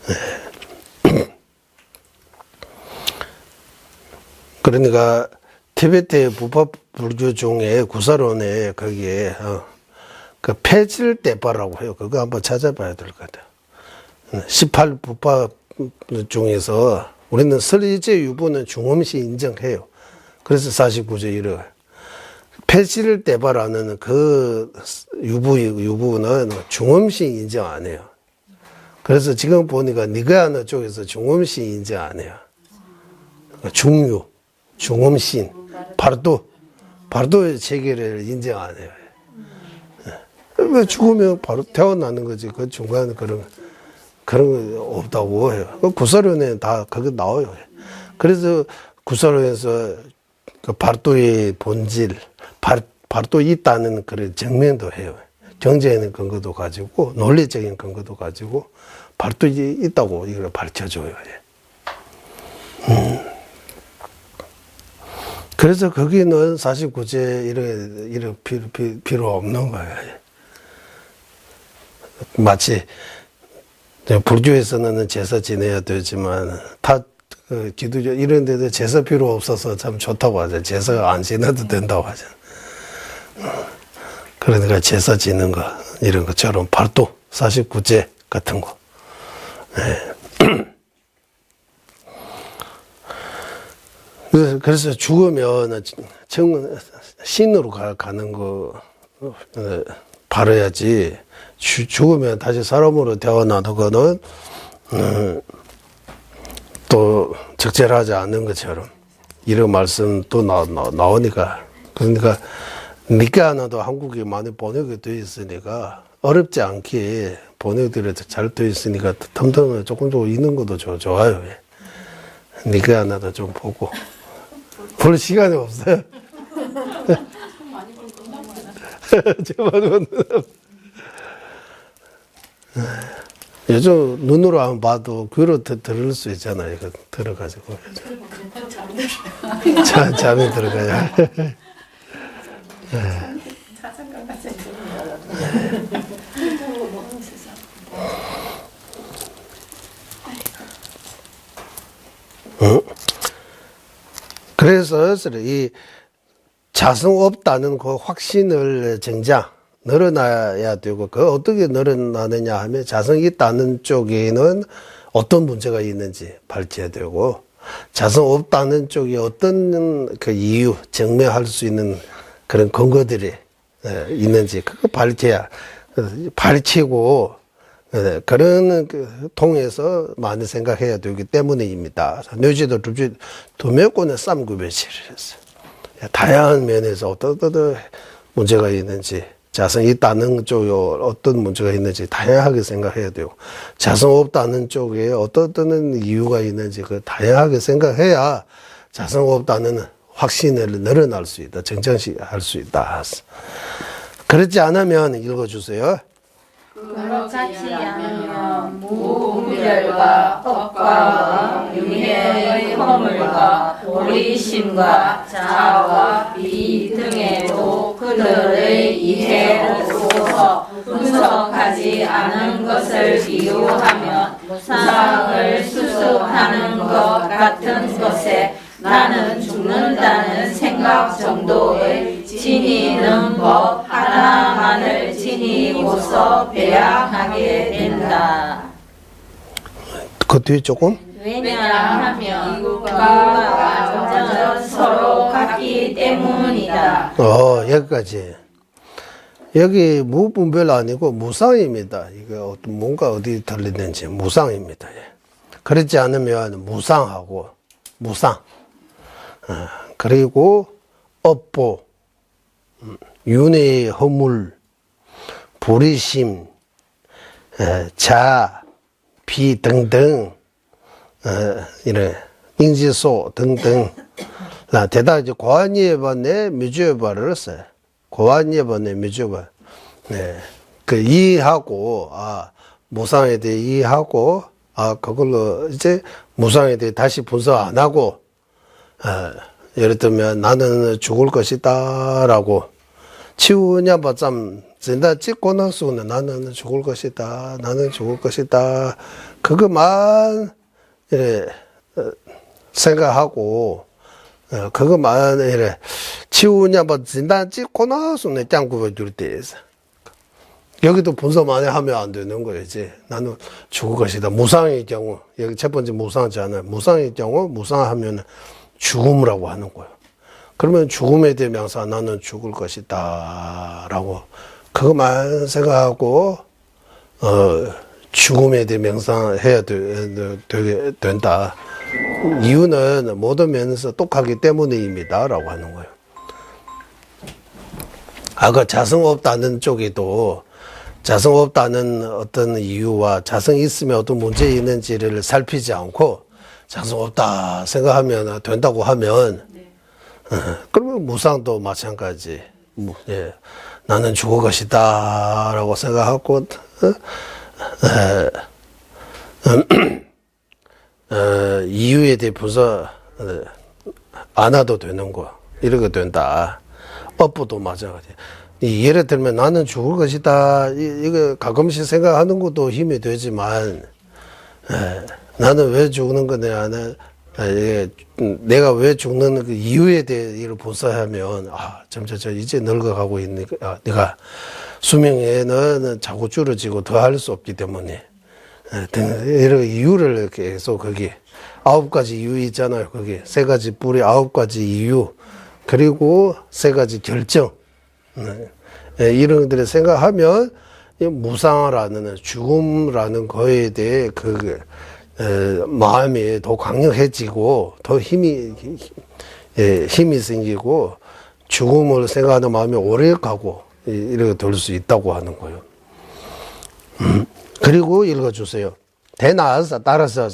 네. 그러니까 티베트의 부파 불교 중에 구사론에 거기에 그 폐질대파라고 해요. 그거 한번 찾아봐야 될 것 같아요. 18부파 중에서 우리는 설리제 유부는 중음시 인정해요. 그래서 49조 1호. 폐질대파라는 그 유부는 중음시 인정 안 해요. 그래서 지금 보니까 니가야나 쪽에서 중음시 인정 안 해요. 중유, 중음신, 발도의 체계를 인정 안 해요. 왜 죽으면 바로 태어나는 거지. 그 중간에 그런 거 없다고 해요. 구사론에 다 그거 나와요. 그래서 구사론에서 그 발도의 본질, 발도 있다는 그런 증명도 해요. 경제에는 근거도 가지고, 논리적인 근거도 가지고, 발도 있다고 이걸 밝혀줘요. 그래서 거기는 49제 이런 필요 없는 거예요. 마치 불교에서는 제사 지내야 되지만 다 기독교 이런 데도 제사 필요 없어서 참 좋다고 하죠. 제사 안 지내도 된다고 하죠. 그러니까 제사 지는 거 이런 것처럼 발도 49제 같은 거. 네. 그래서 죽으면 신으로 가는 거 바라야지. 죽으면 다시 사람으로 태어나는 거는 또 적절하지 않는 것처럼 이런 말씀 또 나오니까. 그러니까 니까야나도 한국에 많이 번역이 되어 있으니까 어렵지 않게 번역들이 잘 되어 있으니까 텀텀을 조금 있는 것도 좋아요. 니까야나도 좀 보고. 볼 시간이 없어요. 요즘 눈으로 안 봐도 귀로 들을 수 있잖아요. 이거 들어가지고. 잠이 들어가요. 그래서 이 자성 없다는 그 확신을 늘어나야 되고, 그 어떻게 늘어나느냐 하면 자성이 있다는 쪽에는 어떤 문제가 있는지 밝혀야 되고, 자성 없다는 쪽에 어떤 그 이유, 증명할 수 있는 그런 근거들이 있는지, 그거 밝히고, 그런 통해서 많이 생각해야 되기 때문입니다. 뇌지도 두몇권의 쌈구배치를 했어요. 다양한 면에서 어떤 문제가 있는지, 자성이 있다는 쪽에 어떤 문제가 있는지 다양하게 생각해야 되고, 자성 없다는 쪽에 어떤 이유가 있는지 그 다양하게 생각해야 자성 없다는 확신을 늘어날 수 있다, 정정할 수 있다. 그렇지 않으면 읽어주세요. 그렇지 않으면 무분별과 억과 윤회의 허물과 도리심과 자아와 비 등에도 그들의 이해로서 분석하지 않은 것을 이유하며 무상을 수습하는 것 같은 것에 나는 죽는다는 생각 정도의 지니는 법 하나만을 지니고서 배양하게 된다. 그 뒤에 조금? 왜냐하면 이구가 완전 서로 같기 때문이다. 여기까지. 여기 무분별 아니고 무상입니다. 이게 뭔가 어디 들리는지 무상입니다. 그렇지 않으면 무상하고 무상. 그리고 업보, 윤회의 허물, 불의심, 자, 비 등등, 이런 인지소 등등. 대다 이제 고안예반의 미주예반을 써요. 고안예반의 미주예반. 네. 그 이해하고, 무상에 대해 이해하고, 그걸로 이제 무상에 대해 다시 분석 안 하고, 예를 들면 나는 죽을 것이다 라고, 치우냐 봐참 진짜 찍고 나서는 나는 죽을 것이다, 나는 죽을 것이다, 그것만 이래 생각하고, 그것만 이래 치우냐 봐 진짜 찍고 나서는 짱구가 줄 때에서 여기도 분석 많이 하면 안 되는 거예요. 이제 나는 죽을 것이다. 무상의 경우, 여기 첫 번째 무상이잖아요. 무상의 경우, 무상하면 죽음이라고 하는 거예요. 그러면 죽음에 대해 명사, 나는 죽을 것이다. 라고, 그것만 생각하고, 죽음에 대해 명상해야 되게 된다. 이유는 모든 면에서 똑하기 때문입니다. 라고 하는 거예요. 그 자성 없다는 쪽에도 자성 없다는 어떤 이유와 자성이 있으면 어떤 문제 있는지를 살피지 않고 자성 없다 생각하면 된다고 하면 그러면 무상도 마찬가지. 예. 나는 죽을 것이다 라고 생각하고 이유에 대해 분석 안 해도 되는 거 이렇게 된다. 업보도 마찬가지. 예를 들면 나는 죽을 것이다. 이거 가끔씩 생각하는 것도 힘이 되지만 나는 왜 죽는 거냐. 내가 왜 죽는 그 이유에 대해 이를 분석하면 점점 이제 늙어가고 있으니까 내가 수명에는 자꾸 줄어지고 더 할 수 없기 때문에 이런 이유를 계속 거기 9가지 이유 있잖아요. 거기 3가지 뿌리 9가지 이유 그리고 3가지 결정 이런 것들을 생각하면 무상이라는 죽음이라는 거에 대해 그 마음이 더 강력해지고 더 힘이 생기고 죽음을 생각하는 마음이 오래 가고 이렇게 될 수 있다고 하는 거예요. 그리고 읽어주세요. 대나서 따라서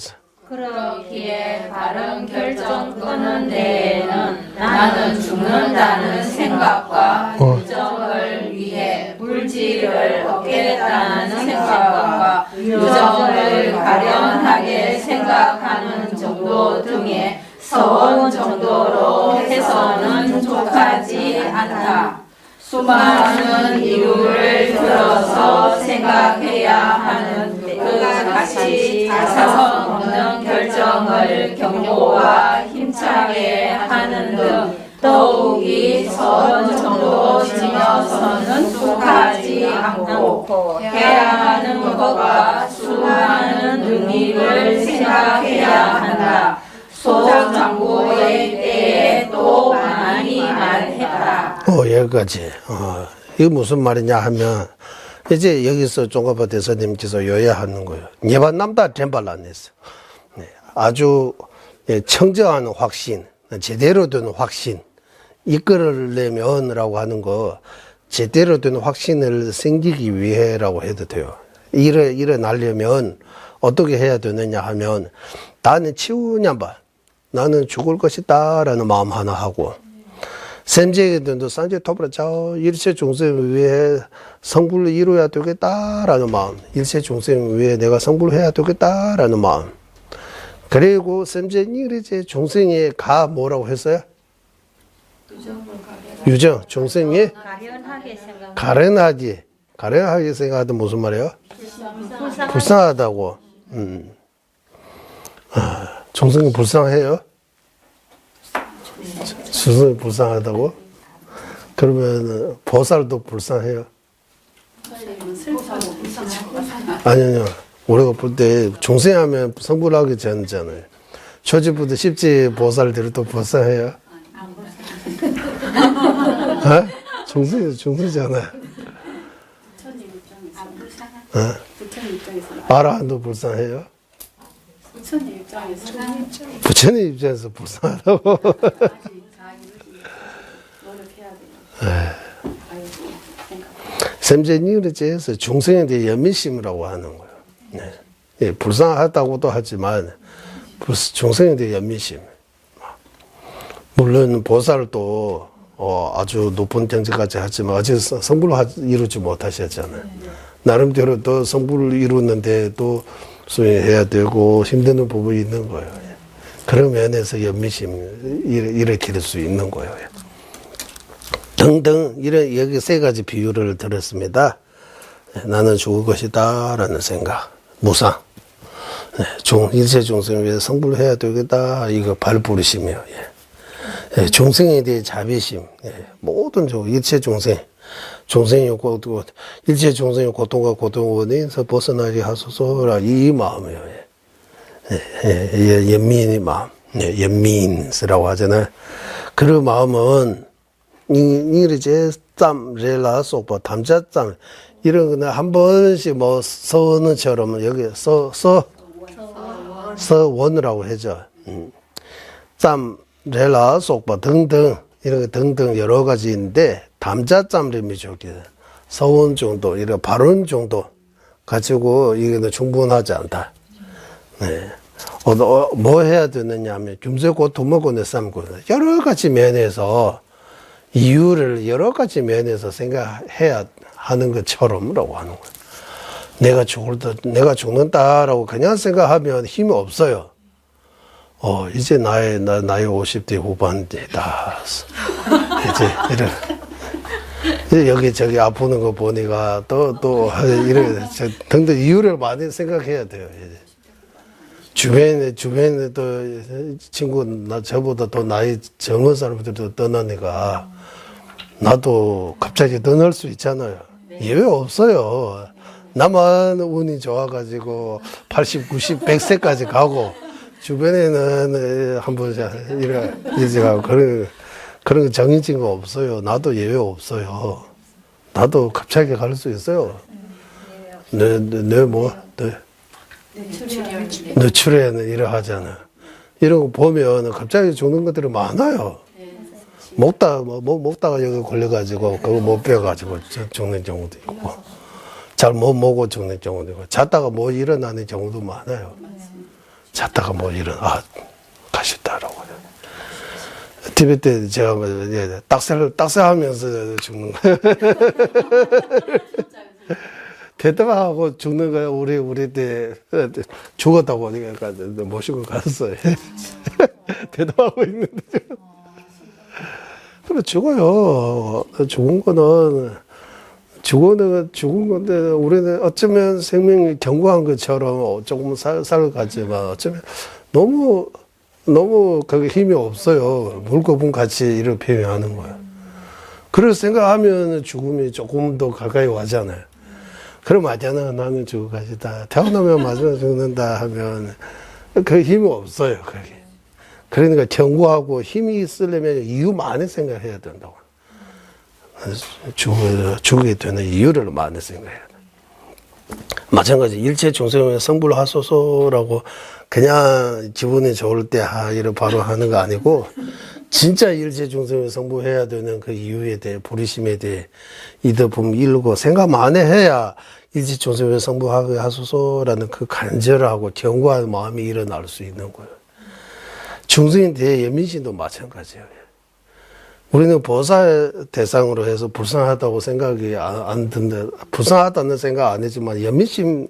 그렇기에 바른 결정 끊는 데에는 나는 죽는다는 생각과 유정을 위해 물질을 얻겠다는 생각과 유정을 가련하게 생각하는 정도 등의 서원 정도로 해서는 족하지 않다. 수많은 이유를 들어서 생각해야 하는 그가 같이 자성 없는 결정을 경고와 힘차게 하는 등 더욱이 서원 정도 지녀서는 속하지 않고 해야 하는 것과 수많은 능력을 생각해야 한다. 소장고의 때에 또 많이 말했다. 여기까지. 이거 무슨 말이냐 하면, 이제 여기서 종가파 대사님께서 요약하는 거예요. 예반 남다 전발란했어. 아주 청정한 확신, 제대로 된 확신, 이끌어내면이라고 하는 거, 제대로 된 확신을 생기기 위해라고 해도 돼요. 일어나려면 어떻게 해야 되느냐 하면, 나는 치우냐 봐. 나는 죽을 것이다 라는 마음 하나 하고 샘제에도 산제 토브라자 일체 중생을 위해 성불을 이루어야 되겠다 라는 마음, 일체 중생을 위해 내가 성불을 해야 되겠다 라는 마음, 그리고 샘제니 이제 중생의 가 뭐라고 했어요? 유정, 중생의 가련하게 생각하던 무슨 말이에요? 불쌍하다고. 중생이 불쌍해요? 중생이 불쌍하다고? 그러면 보살도 불쌍해요? 아니요. 우리가 볼 때 중생하면 성불하기 전이잖아요. 초지부터 십지 보살들도 불쌍해요? 중생이잖아요. 부처님 입장에서 아라한도 불쌍해요? 부처님 입장에서 부처님 입장에서 불쌍하다고. 노력해야 돼요. 샘제니를 제해서 중생에 대해 연민심이라고 하는 거예요. 네. 예, 불쌍하다고도 하지만 중생에 대해 연민심. 물론 보살도 아주 높은 경지까지 하지만 아직 성불을 이루지 못하셨잖아요. 나름대로 또 성불을 이루는데 또 수행해야 되고 힘드는 부분이 있는 거예요. 그런 면에서 연민심 일으킬 수 있는 거예요. 등등 이런 여기 세 가지 비유를 들었습니다. 나는 죽을 것이다 라는 생각, 무상, 일체 종생을 위해 성불을 해야 되겠다, 이거 발부르심이요. 중생에 대해 자비심, 모든 일체 종생, 종생의 고통, 일체 종생의 고통과 고통의 원인에서 벗어나게 하소서라, 이 마음이에요. 연민의 마음, 연민스라고 하잖아요. 그 마음은 이제 짬, 레라, 속바, 담자짬 이런 거는 한 번씩 뭐 서원처럼 여기 서원이라고 하죠. 짬, 레라, 속바 등등 이런 거 등등 여러 가지인데 담자짬림이 좋게 서원 정도, 이런 발언 정도 가지고 이거는 충분하지 않다. 네. 뭐 해야 되느냐 하면 금세고 도먹고 내 삶고 여러 가지 면에서 이유를 여러 가지 면에서 생각해야 하는 것처럼라고 하는 거예요. 내가 죽는다라고 그냥 생각하면 힘이 없어요. 이제 나이 50대 후반대다. 이제 여기 저기 아프는 거 보니까 또 이런 등등 이유를 많이 생각해야 돼요. 이제. 주변에 또 친구 저보다 더 나이 젊은 사람들도 떠나니까 나도 갑자기 떠날 수 있잖아요. 예외 없어요. 나만 운이 좋아가지고 80, 90, 100세까지 가고 주변에는 한 번 이렇게 가고 그런 거 정해진 거 없어요. 나도 예외 없어요. 나도 갑자기 갈 수 있어요. 노출에는 이러 하잖아. 이런 거 보면 갑자기 죽는 것들이 많아요. 먹다가 여기 걸려가지고 그거 못 빼가지고 죽는 경우도 있고, 잘 못 먹고 죽는 경우도 있고, 잤다가 뭐 일어나는 경우도 많아요. 잤다가 뭐 가셨다라고. TV 때 제가 딱새하면서 죽는 거예요. 대답하고 죽는 거야. 우리 때 죽었다고 하니까 모시고 갔어요. 대답하고 있는데. 그래, 죽어요. 죽은 건데, 우리는 어쩌면 생명이 견고한 것처럼 조금 살아가지만, 어쩌면 너무 그게 힘이 없어요. 물거품 같이 이렇게 표현하는 거예요. 그럴 생각하면 죽음이 조금 더 가까이 와잖아요. 그럼 나는 죽을 것이다. 태어나면 마지막에 죽는다 하면 그 힘이 없어요, 그게. 그러니까 견고하고 힘이 있으려면 이유 많이 생각해야 된다고. 죽게 되는 이유를 많이 생각해야 돼. 마찬가지 일체 중생을 성불 하소서라고 그냥 기분이 좋을 때 이를 바로 하는 거 아니고 진짜 일체 중생을 성불해야 되는 그 이유에 대해 부르심에 대해 이들 보면 이루고 생각 많이 해야 일체 중생을 성불하게 하소서라는 그 간절하고 견고한 마음이 일어날 수 있는 거예요. 중생에 대해 예민심도 마찬가지예요. 우리는 보살 대상으로 해서 불쌍하다고 생각이 안 든다. 불쌍하다는 생각 안 했지만 예민심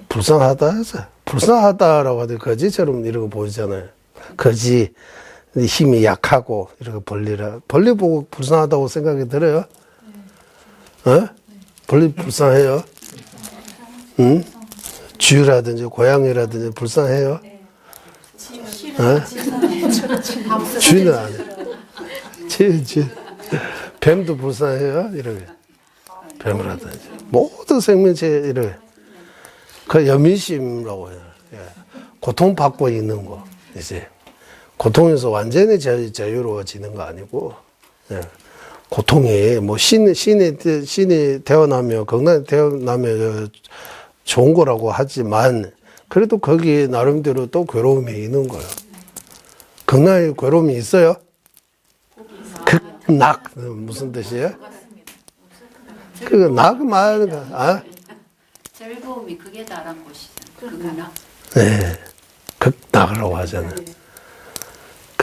불쌍하다 해서 불쌍하다라고 하더니 거지처럼 이런 거 보이잖아요. 거지 힘이 약하고 이렇게 벌리 보고 불쌍하다고 생각이 들어요? 벌리 불쌍해요? 응? 쥐라든지 고양이라든지 불쌍해요? 쥐는 안 해. 뱀도 불쌍해요? 이렇게. 뱀이라든지. 모든 생명체, 이렇게. 그 여민심이라고 해요. 고통받고 있는 거. 이제. 고통에서 완전히 자유로워지는 거 아니고, 고통이, 뭐, 신이 태어나면, 건강히 태어나면 좋은 거라고 하지만, 그래도 거기 나름대로 또 괴로움이 있는 거예요. 건강에 괴로움이 있어요? 극낙 무슨 뜻이에요? 그 낙 말하는 거, 즐거움이 극에 달한 곳이잖아요. 극낙. 네, 극낙이라고 하잖아요.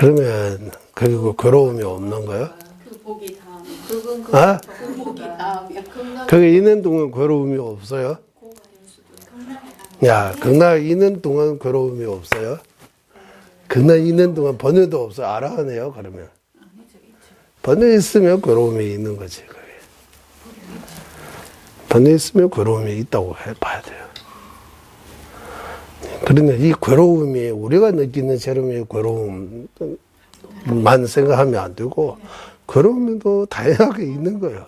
그러면 그리고 괴로움이 없는 거요? 그 보기 다음. 그건 아? 그 보기 다음이야. 그게 있는 동안 괴로움이 없어요? 야, 극락 있는 동안 괴로움이 없어요? 극락 있는 동안 번뇌도 없어요? 알아하네요, 그러면. 번뇌 있으면 괴로움이 있는 거지, 그게. 번뇌 있으면 괴로움이 있다고 봐야 돼요. 그런데 이 괴로움이 우리가 느끼는 처럼의 괴로움만 생각하면 안 되고, 괴로움이 또 다양하게 있는 거예요.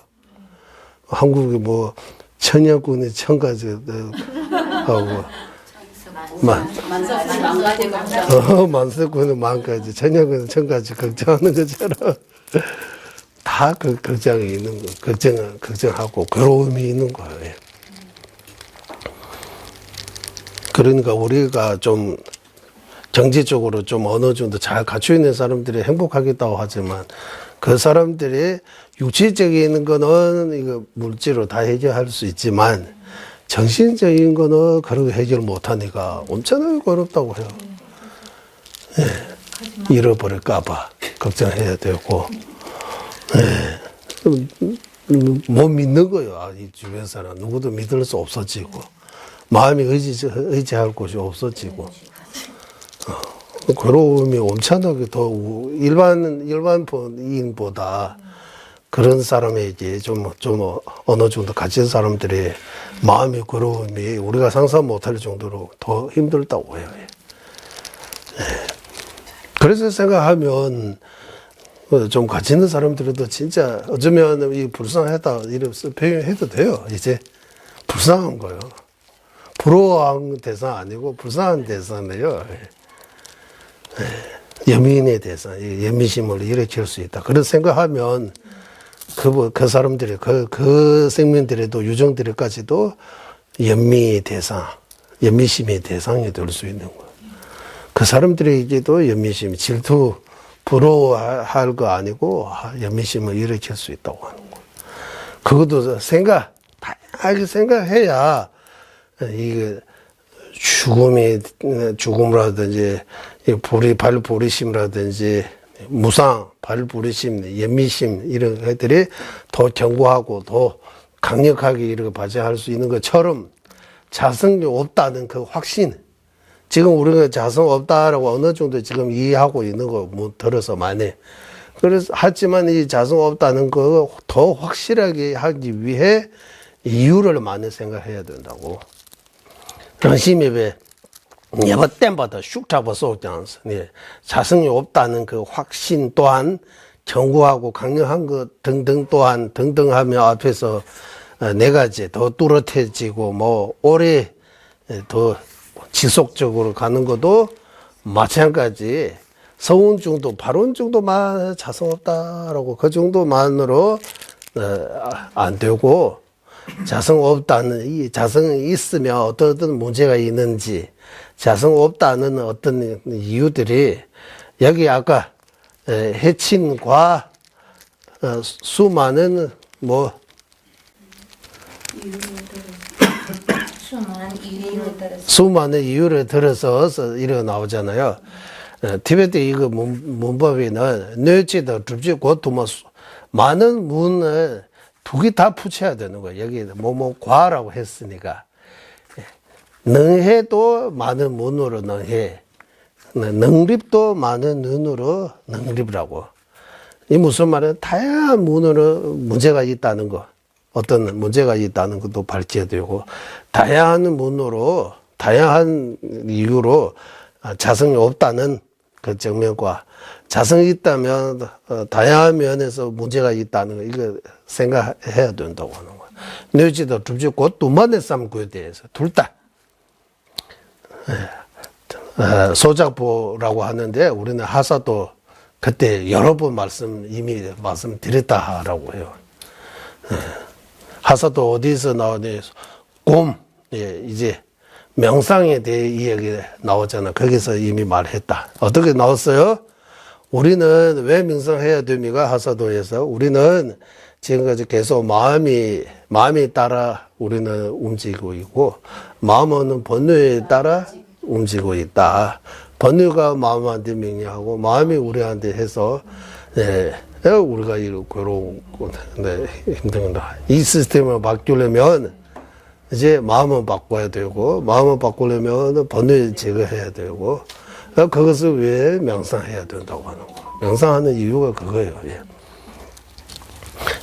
한국에 뭐, 천녀군의 천가지 하고, 만사군 만가지 걱정. 만세군의 만가지, 천녀군의 천가지 걱정하는 것처럼, 다 그 걱정이 있는 거, 걱정하고 괴로움이 있는 거예요. 그러니까 우리가 좀 경제적으로 좀 어느 정도 잘 갖춰 있는 사람들이 행복하겠다고 하지만 그 사람들이 육체적인 거는 이거 물질로 다 해결할 수 있지만 정신적인 거는 그렇게 해결 못 하니까 엄청나게 괴롭다고 해요. 예. 잃어버릴까봐 걱정해야 되고, 못 믿는 거예요. 아, 이 주변 사람 누구도 믿을 수 없어지고 마음이 의지할 곳이 없어지고 괴로움이 엄청나게 더 일반인보다 그런 사람에게 좀 어느 정도 가진 사람들의 마음의 괴로움이 우리가 상상 못할 정도로 더 힘들다고 해요. 그래서 생각하면 좀 가진 있는 사람들도 진짜 어쩌면 이 불쌍하다 이렇게 표현해도 돼요. 이제 불쌍한 거예요. 부러워한 대상 아니고 불쌍한 대상이에요. 여민의 대상, 여민심을 일으킬 수 있다. 그런 생각하면 그 사람들이 그 생명들에도 유정들까지도 연미의 대상, 연미심의 대상이 될 수 있는 거예요. 그 사람들에게도 연미심, 질투, 부러워할 거 아니고 연미심을 일으킬 수 있다고 하는 거예요. 그것도 다양하게 생각해야 이게 죽음이라든지 발부리심이라든지 무상, 발부리심, 연미심 이런 것들이 더 견고하고 더 강력하게 이렇게 발전할 수 있는 것처럼 자성이 없다는 그 확신. 지금 우리가 자성 없다라고 어느 정도 지금 이해하고 있는 거 뭐 들어서 많이. 그래서 하지만 이 자성 없다는 거 더 확실하게 하기 위해 이유를 많이 생각해야 된다고. 심입에 여러 때마다 슉 잡아서 자성이 없다는 그 확신 또한 견고하고 강력한 것 등등 또한 등등하며 앞에서 네 가지 더 뚜렷해지고 뭐 오래 더 지속적으로 가는 것도 마찬가지. 서운증도 발언증도만 자성 없다라고 그 정도만으로 안 되고 자성 없다는 이 자성이 있으면 어떤 문제가 있는지 자성 없다는 어떤 이유들이 여기 아까 해친과 수많은 뭐 수많은 이유를 들어서 이렇게 나오잖아요. 티베트 이거 문법에는 뇌지도 줍지 고투마 많은 문을 두 개 다 붙여야 되는 거예요. 여기 과라고 했으니까 능해도 많은 문으로 능해, 능립도 많은 눈으로 능립이라고. 이 무슨 말은 다양한 문으로 문제가 있다는 거, 어떤 문제가 있다는 것도 발제되고 다양한 문으로 다양한 이유로 자성이 없다는 그 정면과 자성이 있다면 다양한 면에서 문제가 있다는 거 이거 생각해야 된다고 하는 거야. 뇌지도 줍지 곧 두만의 쌈구에 대해서 둘 다 소작보라고 하는데 우리는 하사도 그때 여러 번 이미 말씀드렸다라고 해요. 하사도 어디서 나오니 이제 명상에 대해 이야기 나오잖아. 거기서 이미 말했다. 어떻게 나왔어요? 우리는 왜 명상해야 됩니까? 하사도에서 우리는 지금까지 계속 마음이 따라 우리는 움직이고 있고 마음은 번뇌에 따라 움직이고 있다. 번뇌가 마음한테 명령하고 마음이 우리한테 해서 우리가 괴롭고 힘듭니다. 이 시스템을 바꾸려면 이제 마음을 바꿔야 되고 마음을 바꾸려면 번뇌 제거해야 되고 그것을 위해 명상해야 된다고 하는 거. 명상하는 이유가 그거예요.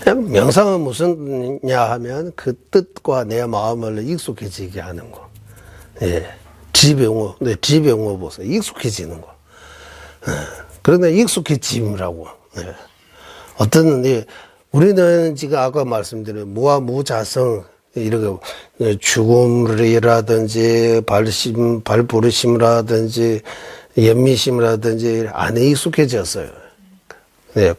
명상은 무슨냐 하면 그 뜻과 내 마음을 익숙해지게 하는 거. 지병호 보세요. 익숙해지는 거. 그런데 익숙해짐이라고. 어떤, 우리는 지금 아까 말씀드린 무아무자성, 이렇게 죽음이라든지 발부르심이라든지 연미심이라든지 안에 익숙해졌어요.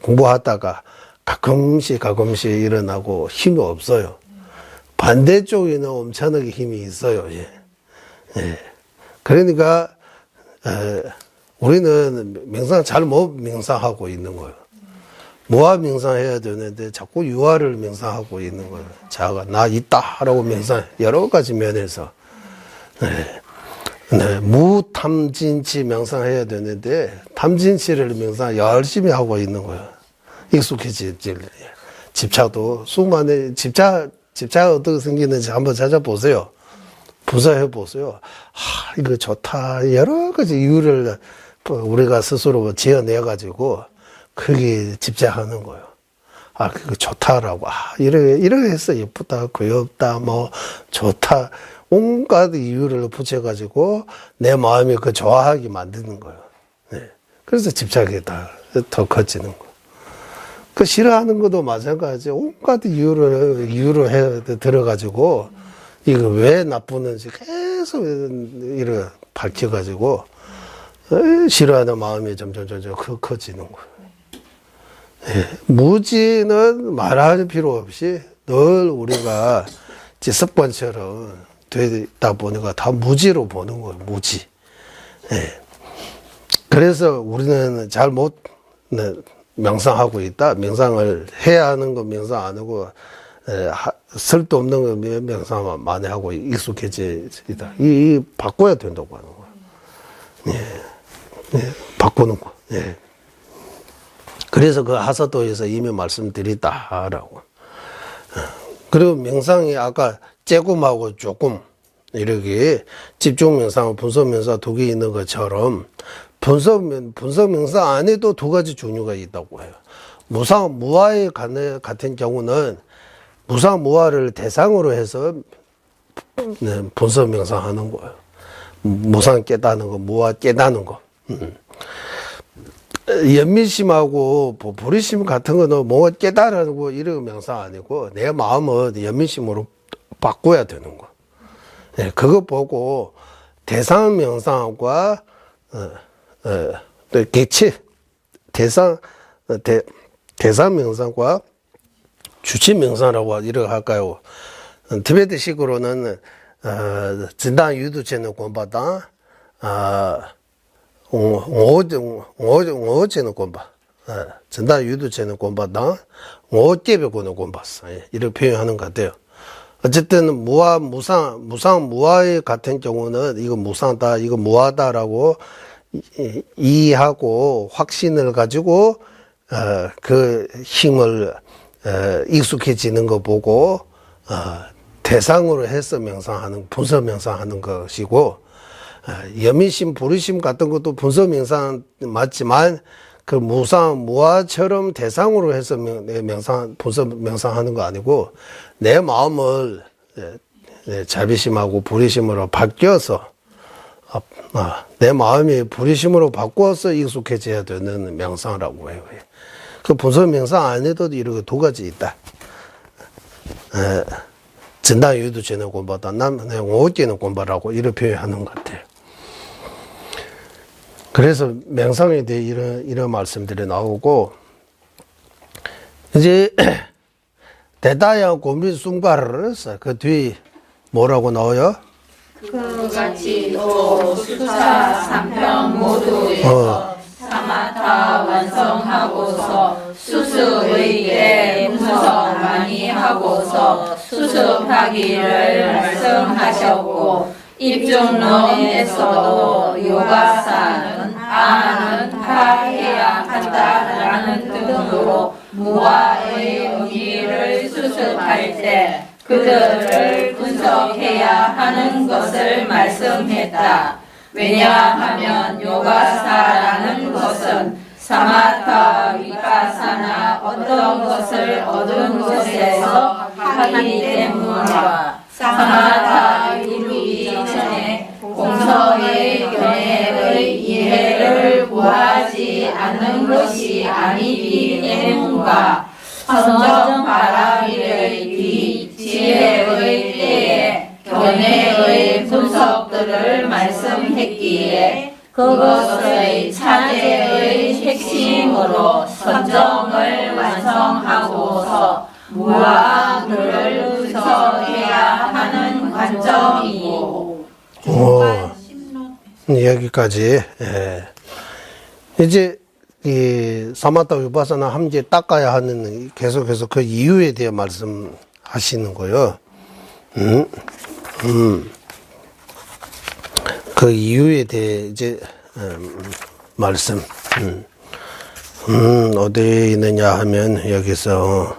공부하다가 가끔씩 일어나고 힘이 없어요. 반대쪽에는 엄청나게 힘이 있어요. 그러니까 우리는 명상 잘 못 명상하고 있는 거예요. 무아 명상해야 되는데 자꾸 유아를 명상하고 있는 거예요. 자가 나 있다라고 명상 여러 가지 면에서 무탐진치 명상해야 되는데 탐진치를 명상 열심히 하고 있는 거예요. 익숙해질 집착도 수많은 집착 어떻게 생기는지 한번 찾아보세요. 분석해 보세요. 이거 좋다. 여러 가지 이유를 우리가 스스로 지어내 가지고 거기에 집착하는 거예요. 그거 좋다라고. 이래 해서 예쁘다, 귀엽다, 뭐 좋다. 온갖 이유를 붙여 가지고 내 마음이 그 좋아하게 만드는 거예요. 그래서 집착이 더 커지는 거예요. 그 싫어하는 것도 마찬가지. 온갖 이유를 들어가지고 이거 왜 나쁘는지 계속 이렇게 밝혀가지고 싫어하는 마음이 점점 커지는 거예요. 무지는 말할 필요 없이 늘 우리가 습관처럼 되다 보니까 다 무지로 보는 거예요. 무지. 그래서 우리는 잘 못 명상하고 있다. 명상을 해야 하는 거 명상 안 하고 쓸데없는 거 명상만 많이 하고 익숙해지다. 이 바꿔야 된다고 하는 거예요. 바꾸는 거. 그래서 그 하사도에서 이미 말씀드렸다라고. 그리고 명상이 아까 조금하고 조금 이렇게 집중 명상, 분석 명상 두 개 있는 것처럼 분석 명상 안에도 두 가지 종류가 있다고 해요. 무아에 같은 경우는 무아를 대상으로 해서 분석 명상하는 거예요. 무상 깨닫는 거, 무아 깨닫는 거. 연민심하고 보리심 같은 거는 뭔가 깨달으고 이런 명상 아니고 내 마음을 연민심으로 바꿔야 되는 거. 그거 보고 대상 명상과 또 개체 대상 명상과 주체 명상이라고 이렇게 할까요? 티베트식으로는 진단 유도체는 공부다. 오제는 공부. 진단 유도체는 공부다. 오제베고는 공부했어. 이렇게 표현하는 것 같아요. 어쨌든 무아의 같은 경우는 이거 무상다, 이거 무아다라고 이해하고 확신을 가지고 그 힘을 익숙해지는 거 보고 대상으로 해서 명상하는 분석 명상하는 것이고 여민심, 보리심 같은 것도 분석 명상 맞지만 그 무아처럼 대상으로 해서 분석 명상하는 거 아니고 내 마음을 자비심하고 보리심으로 바뀌어서 내 마음이 보리심으로 바꿔서 익숙해져야 되는 명상이라고 해요. 그 분석 명상 안에도 이렇게 두 가지 있다. 진단 유도체는 공부다. 오제는 공부라고 이렇게 표현하는 것 같아요. 그래서 명상에 대해 이런 말씀들이 나오고, 이제, 대다양 고민 순가를 했어. 그 뒤 뭐라고 나와요? 그같이 또 수사 삼평 모두에서 사마타 완성하고서 수습의에 분석 많이 하고서 수습하기를 말씀하셨고 입중론에서도 요가사는 아는 파해야 한다라는 등으로 무아의 의미를 수습할 때 그들을 분석해야 하는 것을 말씀했다. 왜냐하면 요가사라는 것은 사마타, 위파사나 어떤 것을 얻은 것에서 하기 때문이다. 사마타 이루기 전에 공성의 견해의 이해를 구하지 않는 것이 아니기 때문과 선정 바라기의 뒤 지혜의 때에 견해의 분석들을 말씀했기에 그것의 차제의 핵심으로 선정을 완성하고서 무아들을 분석해야 하는 관점이고 여기까지. 예. 이제 이 사마타 위파사나 함께 닦아야 하는 계속해서 그 이유에 대해 말씀하시는 거예요. 그 이유에 대해 이제 말씀. 어디에 있느냐 하면 여기서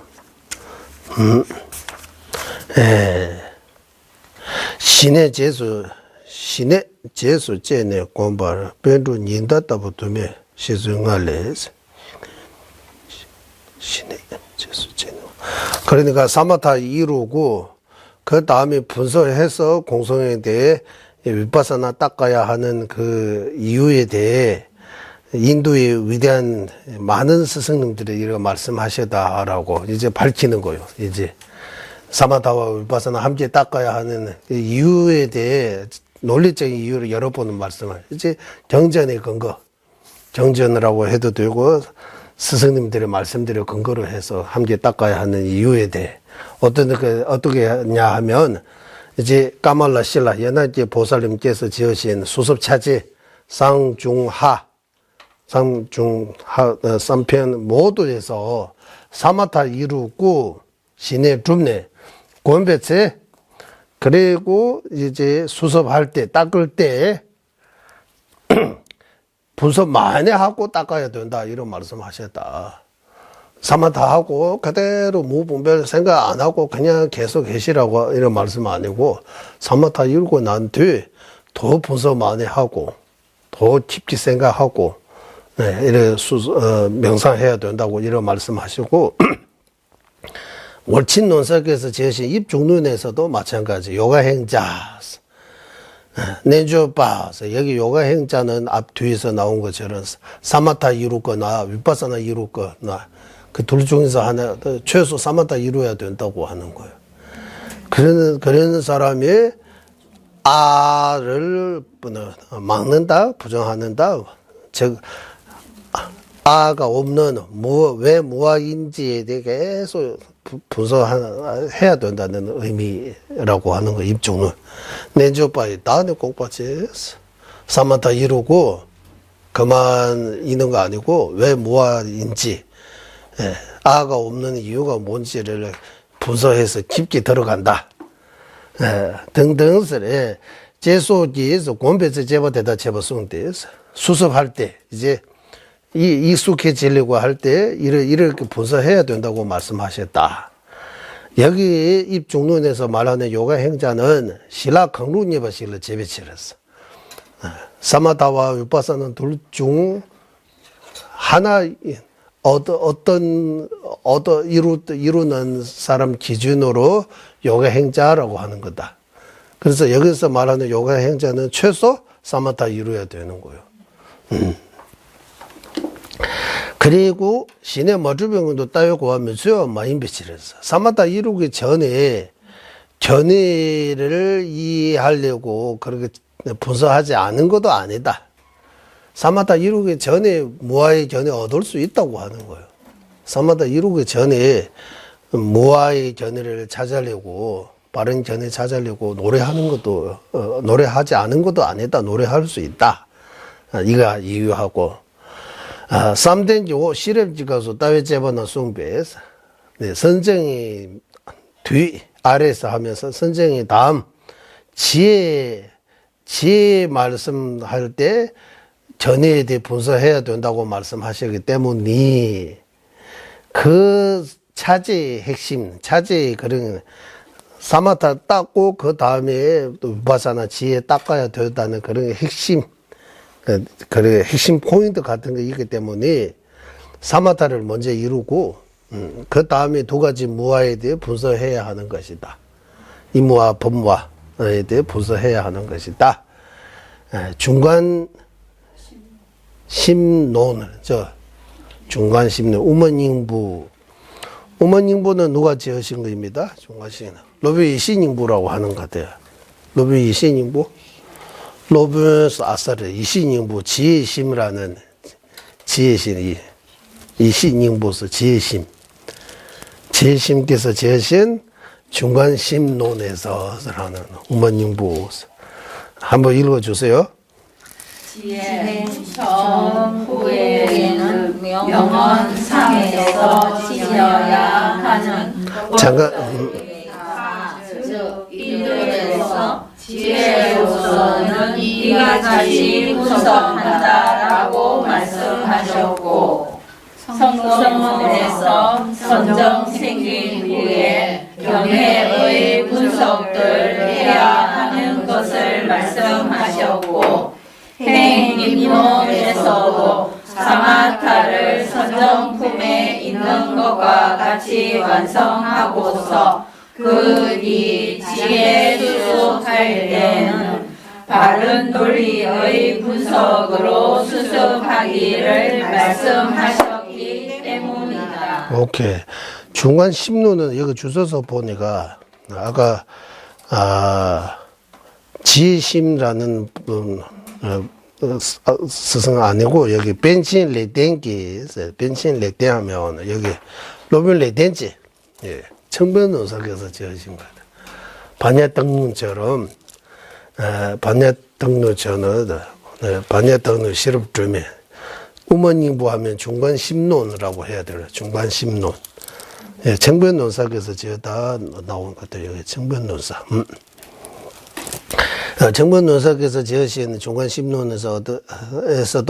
신의 제수 제내 공부를 변주 인다다부 두매 시중할래서 신의 제수 제내. 그러니까 사마타 이루고 그 다음에 분석해서 공성에 대해 위파사나 닦아야 하는 그 이유에 대해 인도의 위대한 많은 스승님들이 이렇게 말씀하셨다라고 이제 밝히는 거예요. 이제 사마타와 위파사나 함께 닦아야 하는 이유에 대해 논리적인 이유를 여러 번은 말씀을 이제 경전의 근거, 경전이라고 해도 되고 스승님들의 말씀들을 근거로 해서 함께 닦아야 하는 이유에 대해 어떻게 하냐 하면 이제 까말라 신라 연하제 보살님께서 지으신 수습차지 상중하 3편 모두에서 사마타 이루고 신의 줍네 권배체 그리고 이제 수습할 때 닦을 때 분석 많이 하고 닦아야 된다 이런 말씀하셨다. 사마타 하고 그대로 무분별 생각 안 하고 그냥 계속 계시라고 이런 말씀 아니고 사마타 이루고 난 뒤에 더 분석 많이 하고 더 깊게 생각하고 이래 명상해야 된다고 이런 말씀하시고 월친 논석에서 제신 입중론에서도 마찬가지 요가행자 내주바서 여기 요가행자는 앞 뒤에서 나온 것처럼 사마타 이루거나 위파사나 이루거나 그 둘 중에서 하나 최소 사마타 이루어야 된다고 하는 거예요. 그러는 사람이 아를 막는다, 부정하는다, 즉 아가 없는 왜 무아인지에 대해 계속 분석해야 된다는 의미라고 하는 거 입중은 내주바이 다음에 꼭받지 사마타 이루고 그만 있는 거 아니고 왜 무아인지 아가 없는 이유가 뭔지를 분석해서 깊게 들어간다. 등등스레 제소기에서 공배제 제보되다 제보송돼서 수습할 때 이제 익숙해지려고 할 때 이렇게 분석해야 된다고 말씀하셨다. 여기 입중론에서 말하는 요가 행자는 신라 강루니바실을 제비치렸어. 사마타와 위파사는 둘 중 하나 이루는 사람 기준으로 요가 행자라고 하는 거다. 그래서 여기서 말하는 요가 행자는 최소 사마타 이루어야 되는 거예요. 그리고 신의 머주병도 따위고 하면서 마인비치랬어. 사마타 이루기 전에 견해를 이해하려고 그렇게 분석하지 않은 것도 아니다. 사마타 이루기 전에 무아의 견해 얻을 수 있다고 하는 거예요. 사마타 이루기 전에 무아의 견해를 찾아내고 바른 견해 찾아내고 노래하는 것도 노래하지 않은 것도 아니다. 노래할 수 있다. 이거 이유하고 삼den지고 시렵지가서 따위 제번나 숭배에서 선정이 뒤 아래에서 하면서 선정이 다음 지혜 지혜 말씀할 때 전해에 대해 분석해야 된다고 말씀하시기 때문에 그 차제의 핵심, 차제의 그런 사마타 닦고 그 다음에 또 위파사나 지혜 닦아야 된다는 그런 핵심, 그런 핵심 포인트 같은 게 있기 때문에 사마타를 먼저 이루고 그 다음에 두 가지 무아에 대해 분석해야 하는 것이다. 이무와 법무와에 대해 분석해야 하는 것이다. 중간 심론을 중간 심론 우먼잉부는 누가 지으신 겁니다. 중간심론 로비 이신잉부라고 하는 것 같아요. 로비 이신잉부 로비스 아사르 이신잉부 지혜심이라는 지혜심 이신잉부서 지혜심께서 지으신 중간심론에서라는 우먼잉부 한번 읽어주세요. 지혜 전후에는 명언상에서 지녀야 하는 잠깐 즉 이들에서 지혜로서는 이같이 분석한다라고 말씀하셨고 성서문에서 선정 생긴 후에 경혜의 분석들 해야 하는 것을 말씀하셨고 행임론에서도 사마타를 선정품에 있는 것과 같이 완성하고서 그이 지혜 수습할 때는 바른 논리의 분석으로 수습하기를 말씀하셨기 때문이다. 오케이. 중간 심론은 여기 주소서 보니까 아까 지혜심이라는 스승 아니고 여기 벤친 레덴기 있어요. 벤친 레덴 하면 여기 로빈 레덴지 청변노석에서 지어진 거다. 반야등처럼 반야등노처는 반야등노 시럽주면 우먼잉부하면 중간 심론이라고 해야 돼요. 중간 심론. 청변노석에서 지어다 나온 것 같아요. 여기 청변노석. 정본논석에서 지으신 중간심론에서도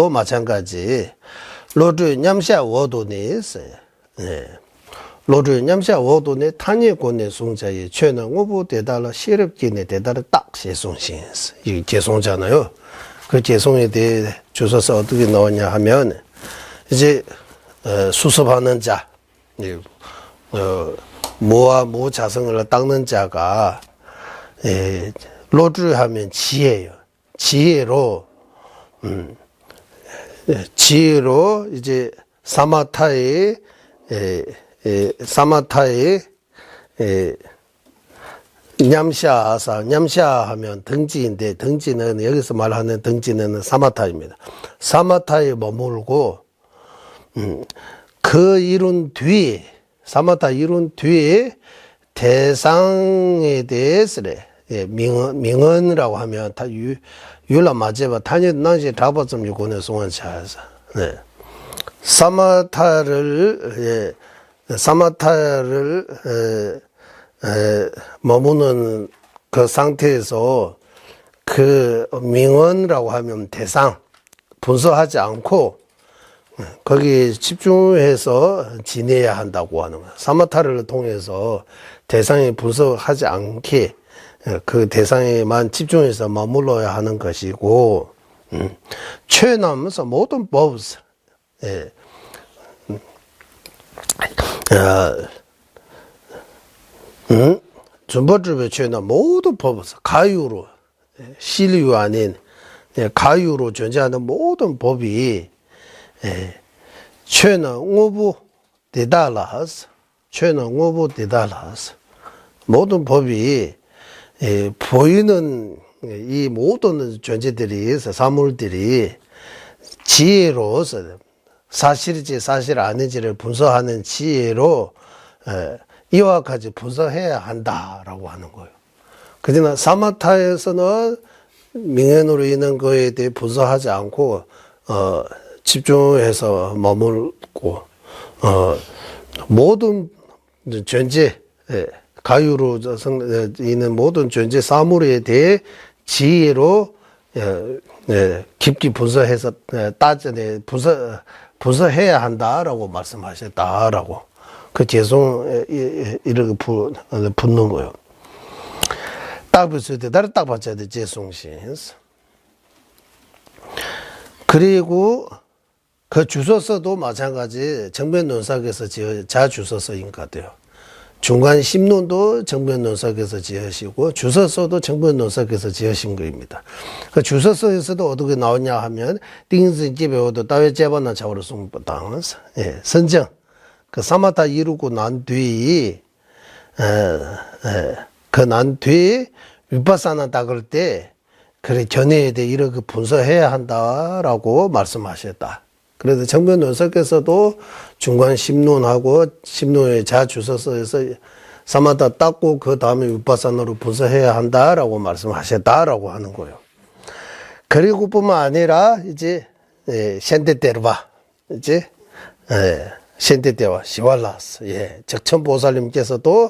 마찬가지 로주 냠샤 워도네 있어요. 로주 냠샤 워도네 탄예권의 송자에 최는 오부 대달러 시럽기네 대달러 딱 제송신스 이 제송잖아요. 그 제송에 대해 주소서 어떻게 나오냐 하면 이제 수습하는 자, 모와 모 자성을 닦는 자가 로주 하면 지혜예요. 지혜로 이제 사마타의 냠샤 하면 등지인데 등지는 여기서 말하는 등지는 사마타입니다. 사마타에 머물고 그 이룬 뒤에 사마타 이룬 뒤에 대상에 대해서래 명언이라고 하면 다 유라 마제바 타니 난시 다바좀 요거는 송원차서 사마타를 머무는 그 상태에서 그 명언이라고 하면 대상 분석하지 않고 거기 집중해서 지내야 한다고 하는 거야. 사마타를 통해서 대상이 분석하지 않게 그 대상에만 집중해서 머물러야 하는 것이고, 최남에서 모든 법에서, 준법주의 최남 모든 법에서 가유로, 실유 아닌 가유로 존재하는 모든 법이 최남 오부 대달라스, 최남 오부 대달라스 모든 법이 보이는 이 모든 존재들이 사물들이 지혜로서 사실인지 사실 아닌지를 분석하는 지혜로 이와 같이 분석해야 한다라고 하는 거예요. 그러나 사마타에서는 명언으로 있는 거에 대해 분석하지 않고 집중해서 머물고 모든 존재 가유로 있는 모든 존재 사물에 대해 지혜로 깊게 분석해서 분석해야 한다라고 말씀하셨다라고 그 재송 이렇게 붙는 거요. 딱 붙을 때 다른 딱 받쳐야 돼 재송신. 그리고 그 주소서도 마찬가지 정변 논사께서 자 주소서인 것 같아요. 중간 심론도 정변 논사께서 지으시고 주소서도 정변 논사께서 지으신 거입니다. 그 주소서에서도 어떻게 나오냐 하면 띵스 집에오도 따위 제반나 차오로 송부당 선정 그 사마타 이루고 난 뒤 그 난 뒤 위파사나 닦을 때 그래 견해에 대해 이렇게 분석해야 한다라고 말씀하셨다. 그래서 정변 논사께서도 중간 심론하고 심론의 자 주소서에서 사마타 닦고 그 다음에 위파사나로 분석해야 한다라고 말씀하셨다라고 하는 거예요. 그리고 뿐만 아니라 이제 셴데테르바 이제 셴데테와 시왈라스 적천보살님께서도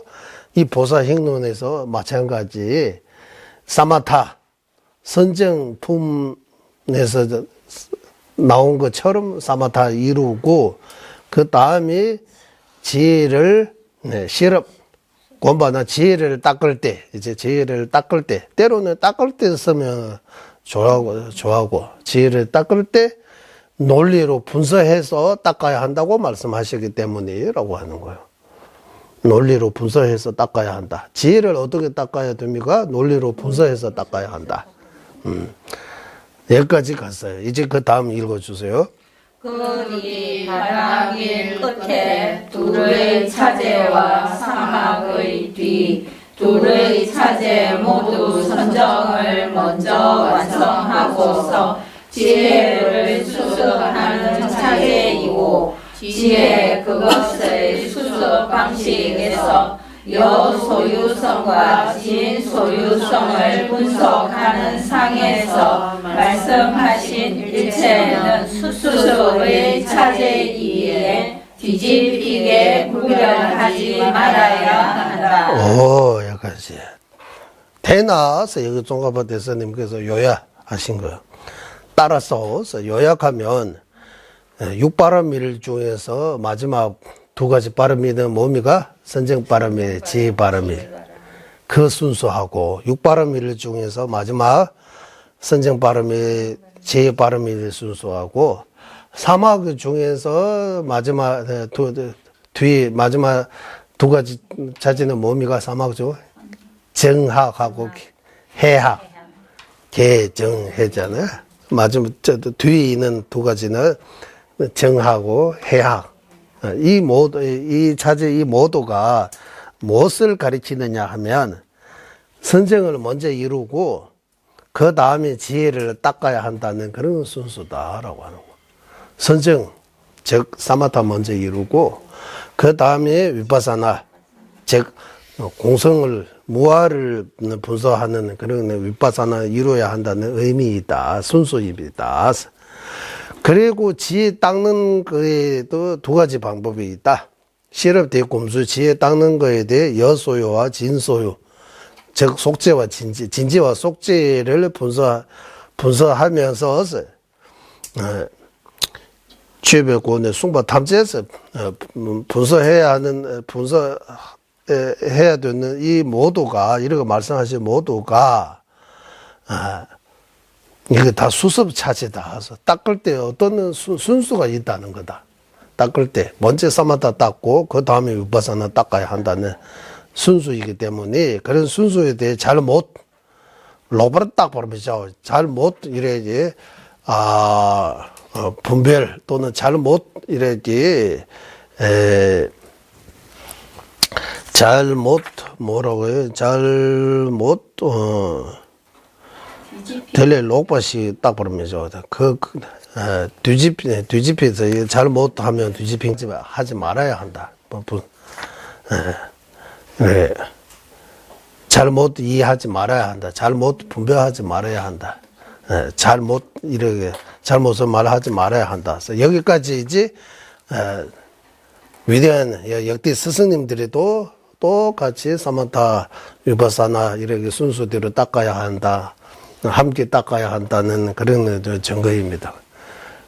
이 보살행론에서 마찬가지 사마타 선정품에서 나온 것처럼 사마타 이루고 그 다음에 지혜를 실업 공부하나 지혜를 닦을 때 이제 지혜를 닦을 때 때로는 닦을 때 쓰면 좋아하고 지혜를 닦을 때 논리로 분석해서 닦아야 한다고 말씀하시기 때문이라고 하는 거예요. 논리로 분석해서 닦아야 한다. 지혜를 어떻게 닦아야 됩니까? 논리로 분석해서 닦아야 한다. 여기까지 갔어요. 이제 그 다음 읽어주세요. 그리 바라길 끝에 둘의 차제와 사막의 뒤 둘의 차제 모두 선정을 먼저 완성하고서 지혜를 수습하는 차제이고 지혜 그것의 수습 방식에서 여소유성과 진소유성을 분석하는 상에서 말씀하신 일체는 수습의 차제이기에 뒤집히게 구별하지 말아야 한다. 오, 여기까지. 대나서 여기 종가파 대사님께서 요약하신 거예요. 따라서 요약하면 육바람일 중에서 마지막 두 가지 바람이는 뭡니까? 선정바람일, 지혜바람일. 그 순서하고 육바람일 중에서 마지막 선정바람일, 지혜바람일 순서하고 사막 중에서 마지막 마지막 두 가지 자지는 뭡니까? 사막죠. 정학하고 해학, 개정해잖아요. 마지막 뒤에 있는 두 가지는 정하고 해학. 이 자제 이 모두가 무엇을 가리키느냐 하면 선정을 먼저 이루고 그 다음에 지혜를 닦아야 한다는 그런 순서다라고 하는 거. 선정 즉 사마타 먼저 이루고 그 다음에 위파사나 즉 공성을 무아를 분석하는 그런 위파사나 이루어야 한다는 의미이다. 순서입니다. 그리고 지혜 닦는 거에도 두 가지 방법이 있다. 실업 대곰수 지혜 닦는 거에 대해 여소유와 진소유, 즉 속죄와 진지와 속죄를 분석하면서 취배고의 숭바 탐지에서 분석해야 되는 이 모두가 이렇게 말씀하신 모두가 이게 다 수습 차제다. 닦을 때 어떤 순수가 있다는 거다. 닦을 때 먼저 사마타 닦고 그 다음에 위파사나 닦아야 한다는 순수이기 때문에 그런 순수에 대해 잘못 로바를 딱 버리면서 잘못 이래야지 분별 또는 잘못 이래야지 잘못 뭐라고요? 잘못 델레 록바시 딱 버리면서 뒤집혀서 잘못하면 뒤집히지 하지 말아야 한다. 잘못 이해하지 말아야 한다. 잘못 분별하지 말아야 한다. 잘못을 말하지 말아야 한다. 그래서 여기까지이지 위대한 역대 스승님들도 똑같이 사마타 위파사나 이렇게 순서대로 닦아야 한다. 함께 닦아야 한다는 그런 증거입니다.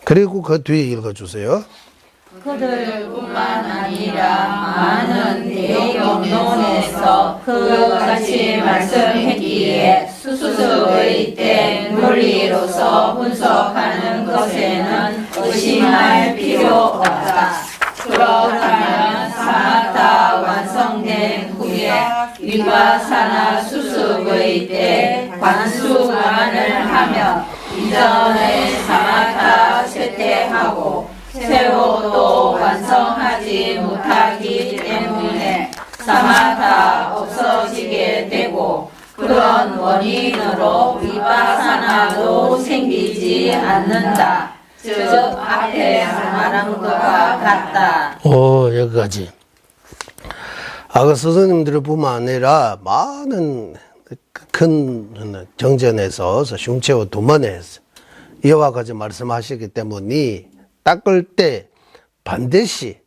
그리고 그 뒤에 읽어주세요. 그들뿐만 아니라 많은 대경론에서 그같이 말씀했기에 수수의 때 논리로서 분석하는 것에는 의심할 필요 없다. 그렇다면 사마타 완성된 후에 위파사나 수습의 때 관수관을 하며 이전에 사마타 쇠퇴하고 새로 또 완성하지 못하기 때문에 사마타 없어지게 되고 그런 원인으로 위파사나도 생기지 않는다. 즉 앞에 말한 것과 같다. 여기까지. 아까 스승님들을 뿐만 아니라 많은 큰 정전에서 흉체와 도만에서 이와 같이 말씀하시기 때문에 닦을 때 반드시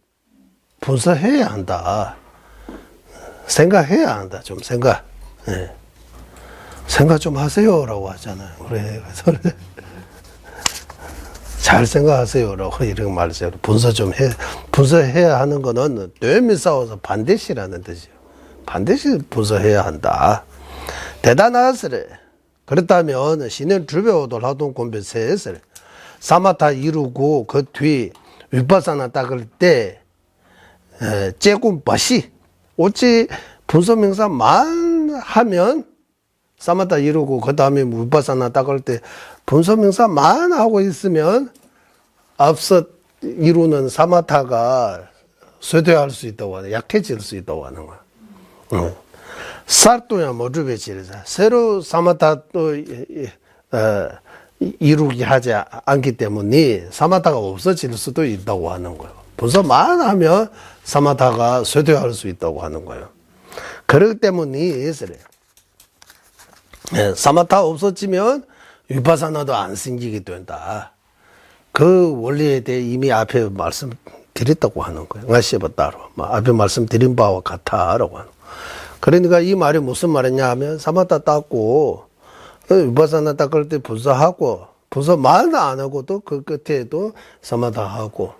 분석해야 한다. 생각해야 한다. 좀 생각. 네. 생각 좀 하세요라고 하잖아요. 그래. 잘 생각하세요라고 이런 말이죠. 분석해야 하는 거는 뇌미 싸워서 반드시라는 뜻이요. 반드시 분석해야 한다. 대단하스레. 그렇다면 신의 주배오도 라동 공부세스레. 사마타 이루고 그 뒤 위파사나 닦을 때 째군 바시 어찌 분서명사만 하면 사마타 이루고 그 다음에 위파사나 닦을 때 분서명사만 하고 있으면 앞서 이루는 사마타가 쇠퇴할 수 있다고 하는, 약해질 수 있다고 하는 거야. 살도야 모르베지르자 새로 사마타 또 이루게 하지 않기 때문에 사마타가 없어질 수도 있다고 하는 거예요. 분서만 하면 사마타가 쇠퇴할 수 있다고 하는 거예요. 그렇기 때문에 사마타 없어지면 위파사나도 안 생기게 된다. 그 원리에 대해 이미 앞에 말씀드렸다고 하는 거예요. nga시바 따로 앞에 말씀드린 바와 같아라고 하는 거예요. 그러니까 이 말이 무슨 말이냐 하면 사마타 닦고 위파사나 닦을 때 분서하고 분서만 안 하고도 그 끝에도 사마타 하고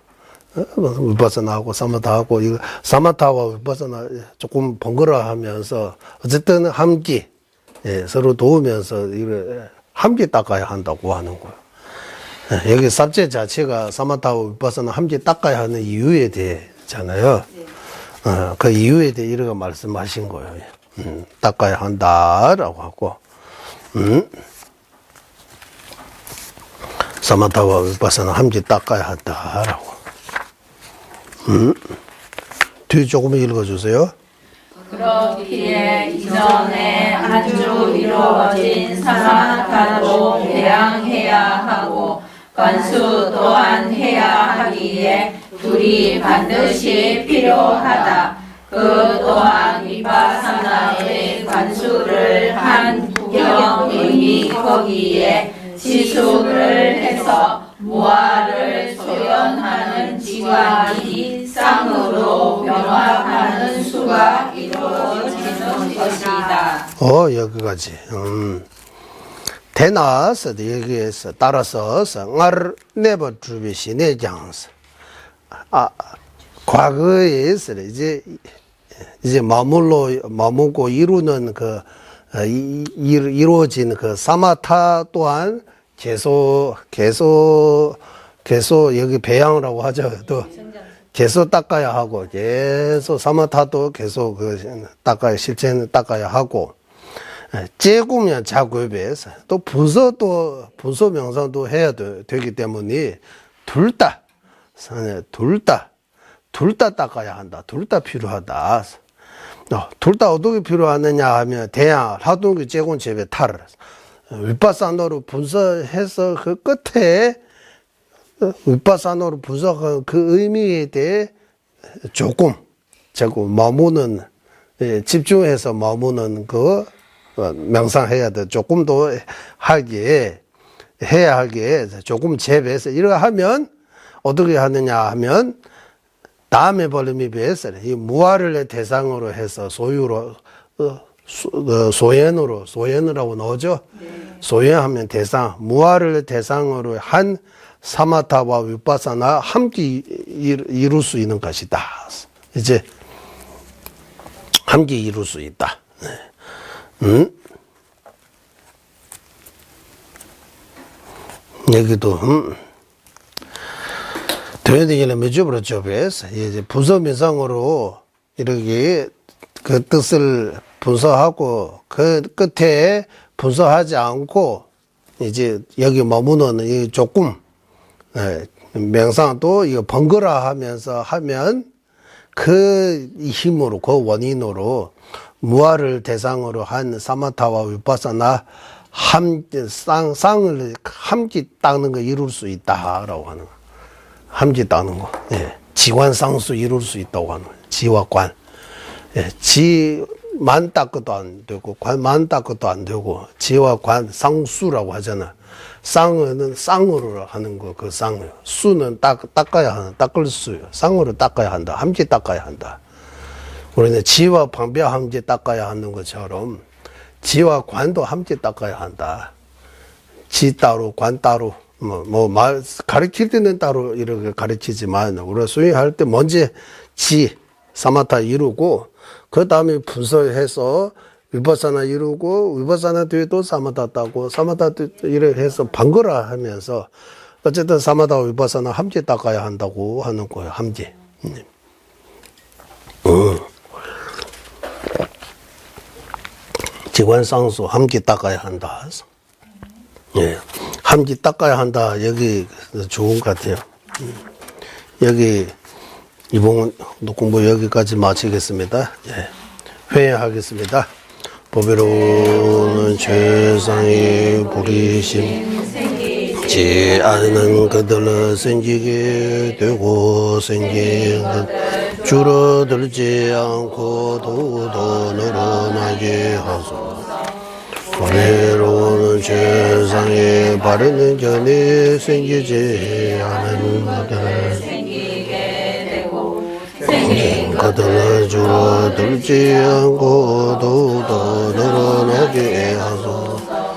위파사나 하고 사마타 하고 이거 사마타와 위파사나 조금 번거로워하면서 어쨌든 함께 서로 도우면서 이걸 함께 닦아야 한다고 하는 거예요. 여기 삽제 자체가 사마타와 위파사나 함께 닦아야 하는 이유에 대해잖아요. 그 이유에 대해 이렇게 말씀하신 거예요. 닦아야 한다라고 하고. 사마타와 위파사나 함께 닦아야 한다라고. 뒤 조금 읽어주세요. 그렇기에 이전에 아주 이루어진 사마타도 배양해야 하고 관수 또한 해야 하기에 둘이 반드시 필요하다. 그 또한 위파사나의 관수를 한 구경 의미 거기에 지수를 해서 무아를 소연하는 지각이 쌍으로 명확하는 수가 이루어지는 것이다. 여기까지. 대나서 여기에서 따라서 nger 네버 주비시네 장스. 과거에서 이제 머물고 이루는 그 이루어진 그 사마타 또한 계속 여기 배양이라고 하죠. 또 계속 닦아야 하고 계속 사마타도 계속 닦아야 실제는 닦아야 하고 재구면 작업에서 또 분서 명상도 해야 되기 때문에 둘 다 닦아야 한다. 둘 다 필요하다. 둘 다 어떻게 필요하느냐 하면 대양 하동기 재군 재배 탈을 위파사나로 분석해서 그 끝에 위파사나로 분석한 그 의미에 대해 조금 머무는 집중해서 머무는 그 명상해야 돼. 조금 더 해야 하기에 조금 재배해서 이렇게 하면 어떻게 하느냐 하면 다음에 벌림이 배했어요. 이 무아를 대상으로 해서 소유로 소연이라고 나오죠. 소연하면 대상, 무아를 대상으로 한 사마타와 위파사나 함께 이룰 수 있는 것이다. 이제 함께 이룰 수 있다. 여기도 도현대기는 몇 주부로 접해서 이제 분석 면상으로 이렇게 그 뜻을 분석하고 그 끝에 분석하지 않고 이제 여기 머무는 이 조금 명상도 이거 번거라 하면서 하면 그 힘으로 그 원인으로 무아를 대상으로 한 사마타와 위파사나 쌍을 함께 닦는 거 이룰 수 있다라고 하는 거. 함께 닦는 거. 예. 지관상수 이룰 수 있다고 하는 거. 지와 관. 예. 지만 닦아도 안 되고 관만 닦아도 안 되고 지와 관 상수라고 하잖아. 쌍은 쌍으로 하는 거 그 쌍. 수는 닦아야 하는 닦을 수요. 쌍으로 닦아야 한다. 함께 닦아야 한다. 우리는 지와 방비와 함께 닦아야 하는 것처럼 지와 관도 함께 닦아야 한다. 지 따로 관 따로 말 가르칠 때는 따로 이렇게 가르치지만 우리가 수행할 때 먼저 지 사마타 이루고 그 다음에 분석해서 위파사나 이루고 위파사나 뒤에 또 사마타 따고 사마타 이렇게 해서 번거라 하면서 어쨌든 사마타와 위파사나 함께 닦아야 한다고 하는 거예요. 함께. 지관상수 함께 닦아야 한다. 예, 함께 닦아야 한다. 여기 좋은 것 같아요. 여기 이번 공부 여기까지 마치겠습니다. 예, 회의하겠습니다. 법외로는 최상의 불의심 지 않는 그들은 생기게 되고 생긴 것 줄어들지 않고 더더 늘어나게 하소서. 법외로는 최상의 바르는 전에 생기지 않은 것들은 생기게 되고 생긴 것들은 줄어들지 않고 더더 늘어나게 하소서.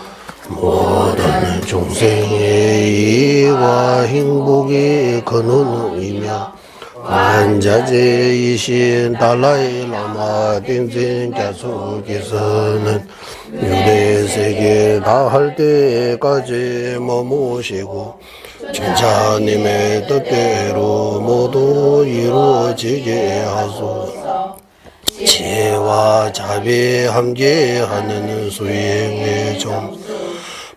모든 중생의 이익과 행복이 근원이며 관자재이신 달라이 라마 띵진 계속에서는 유대세계 다할 때까지 머무시고 천자님의 뜻대로 모두 이루어지게 하소서. 지혜와 자비 함께하는 수행의 종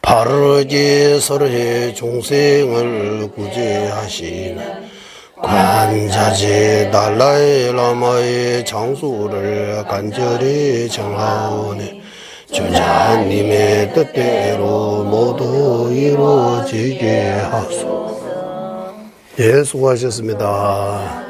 바르게 설해 중생을 구제하시는 관자재 달라이 라마의 장수를 간절히 정하오니 주자님의 뜻대로 모두 이루어지게 하소서. 예, 수고하셨습니다.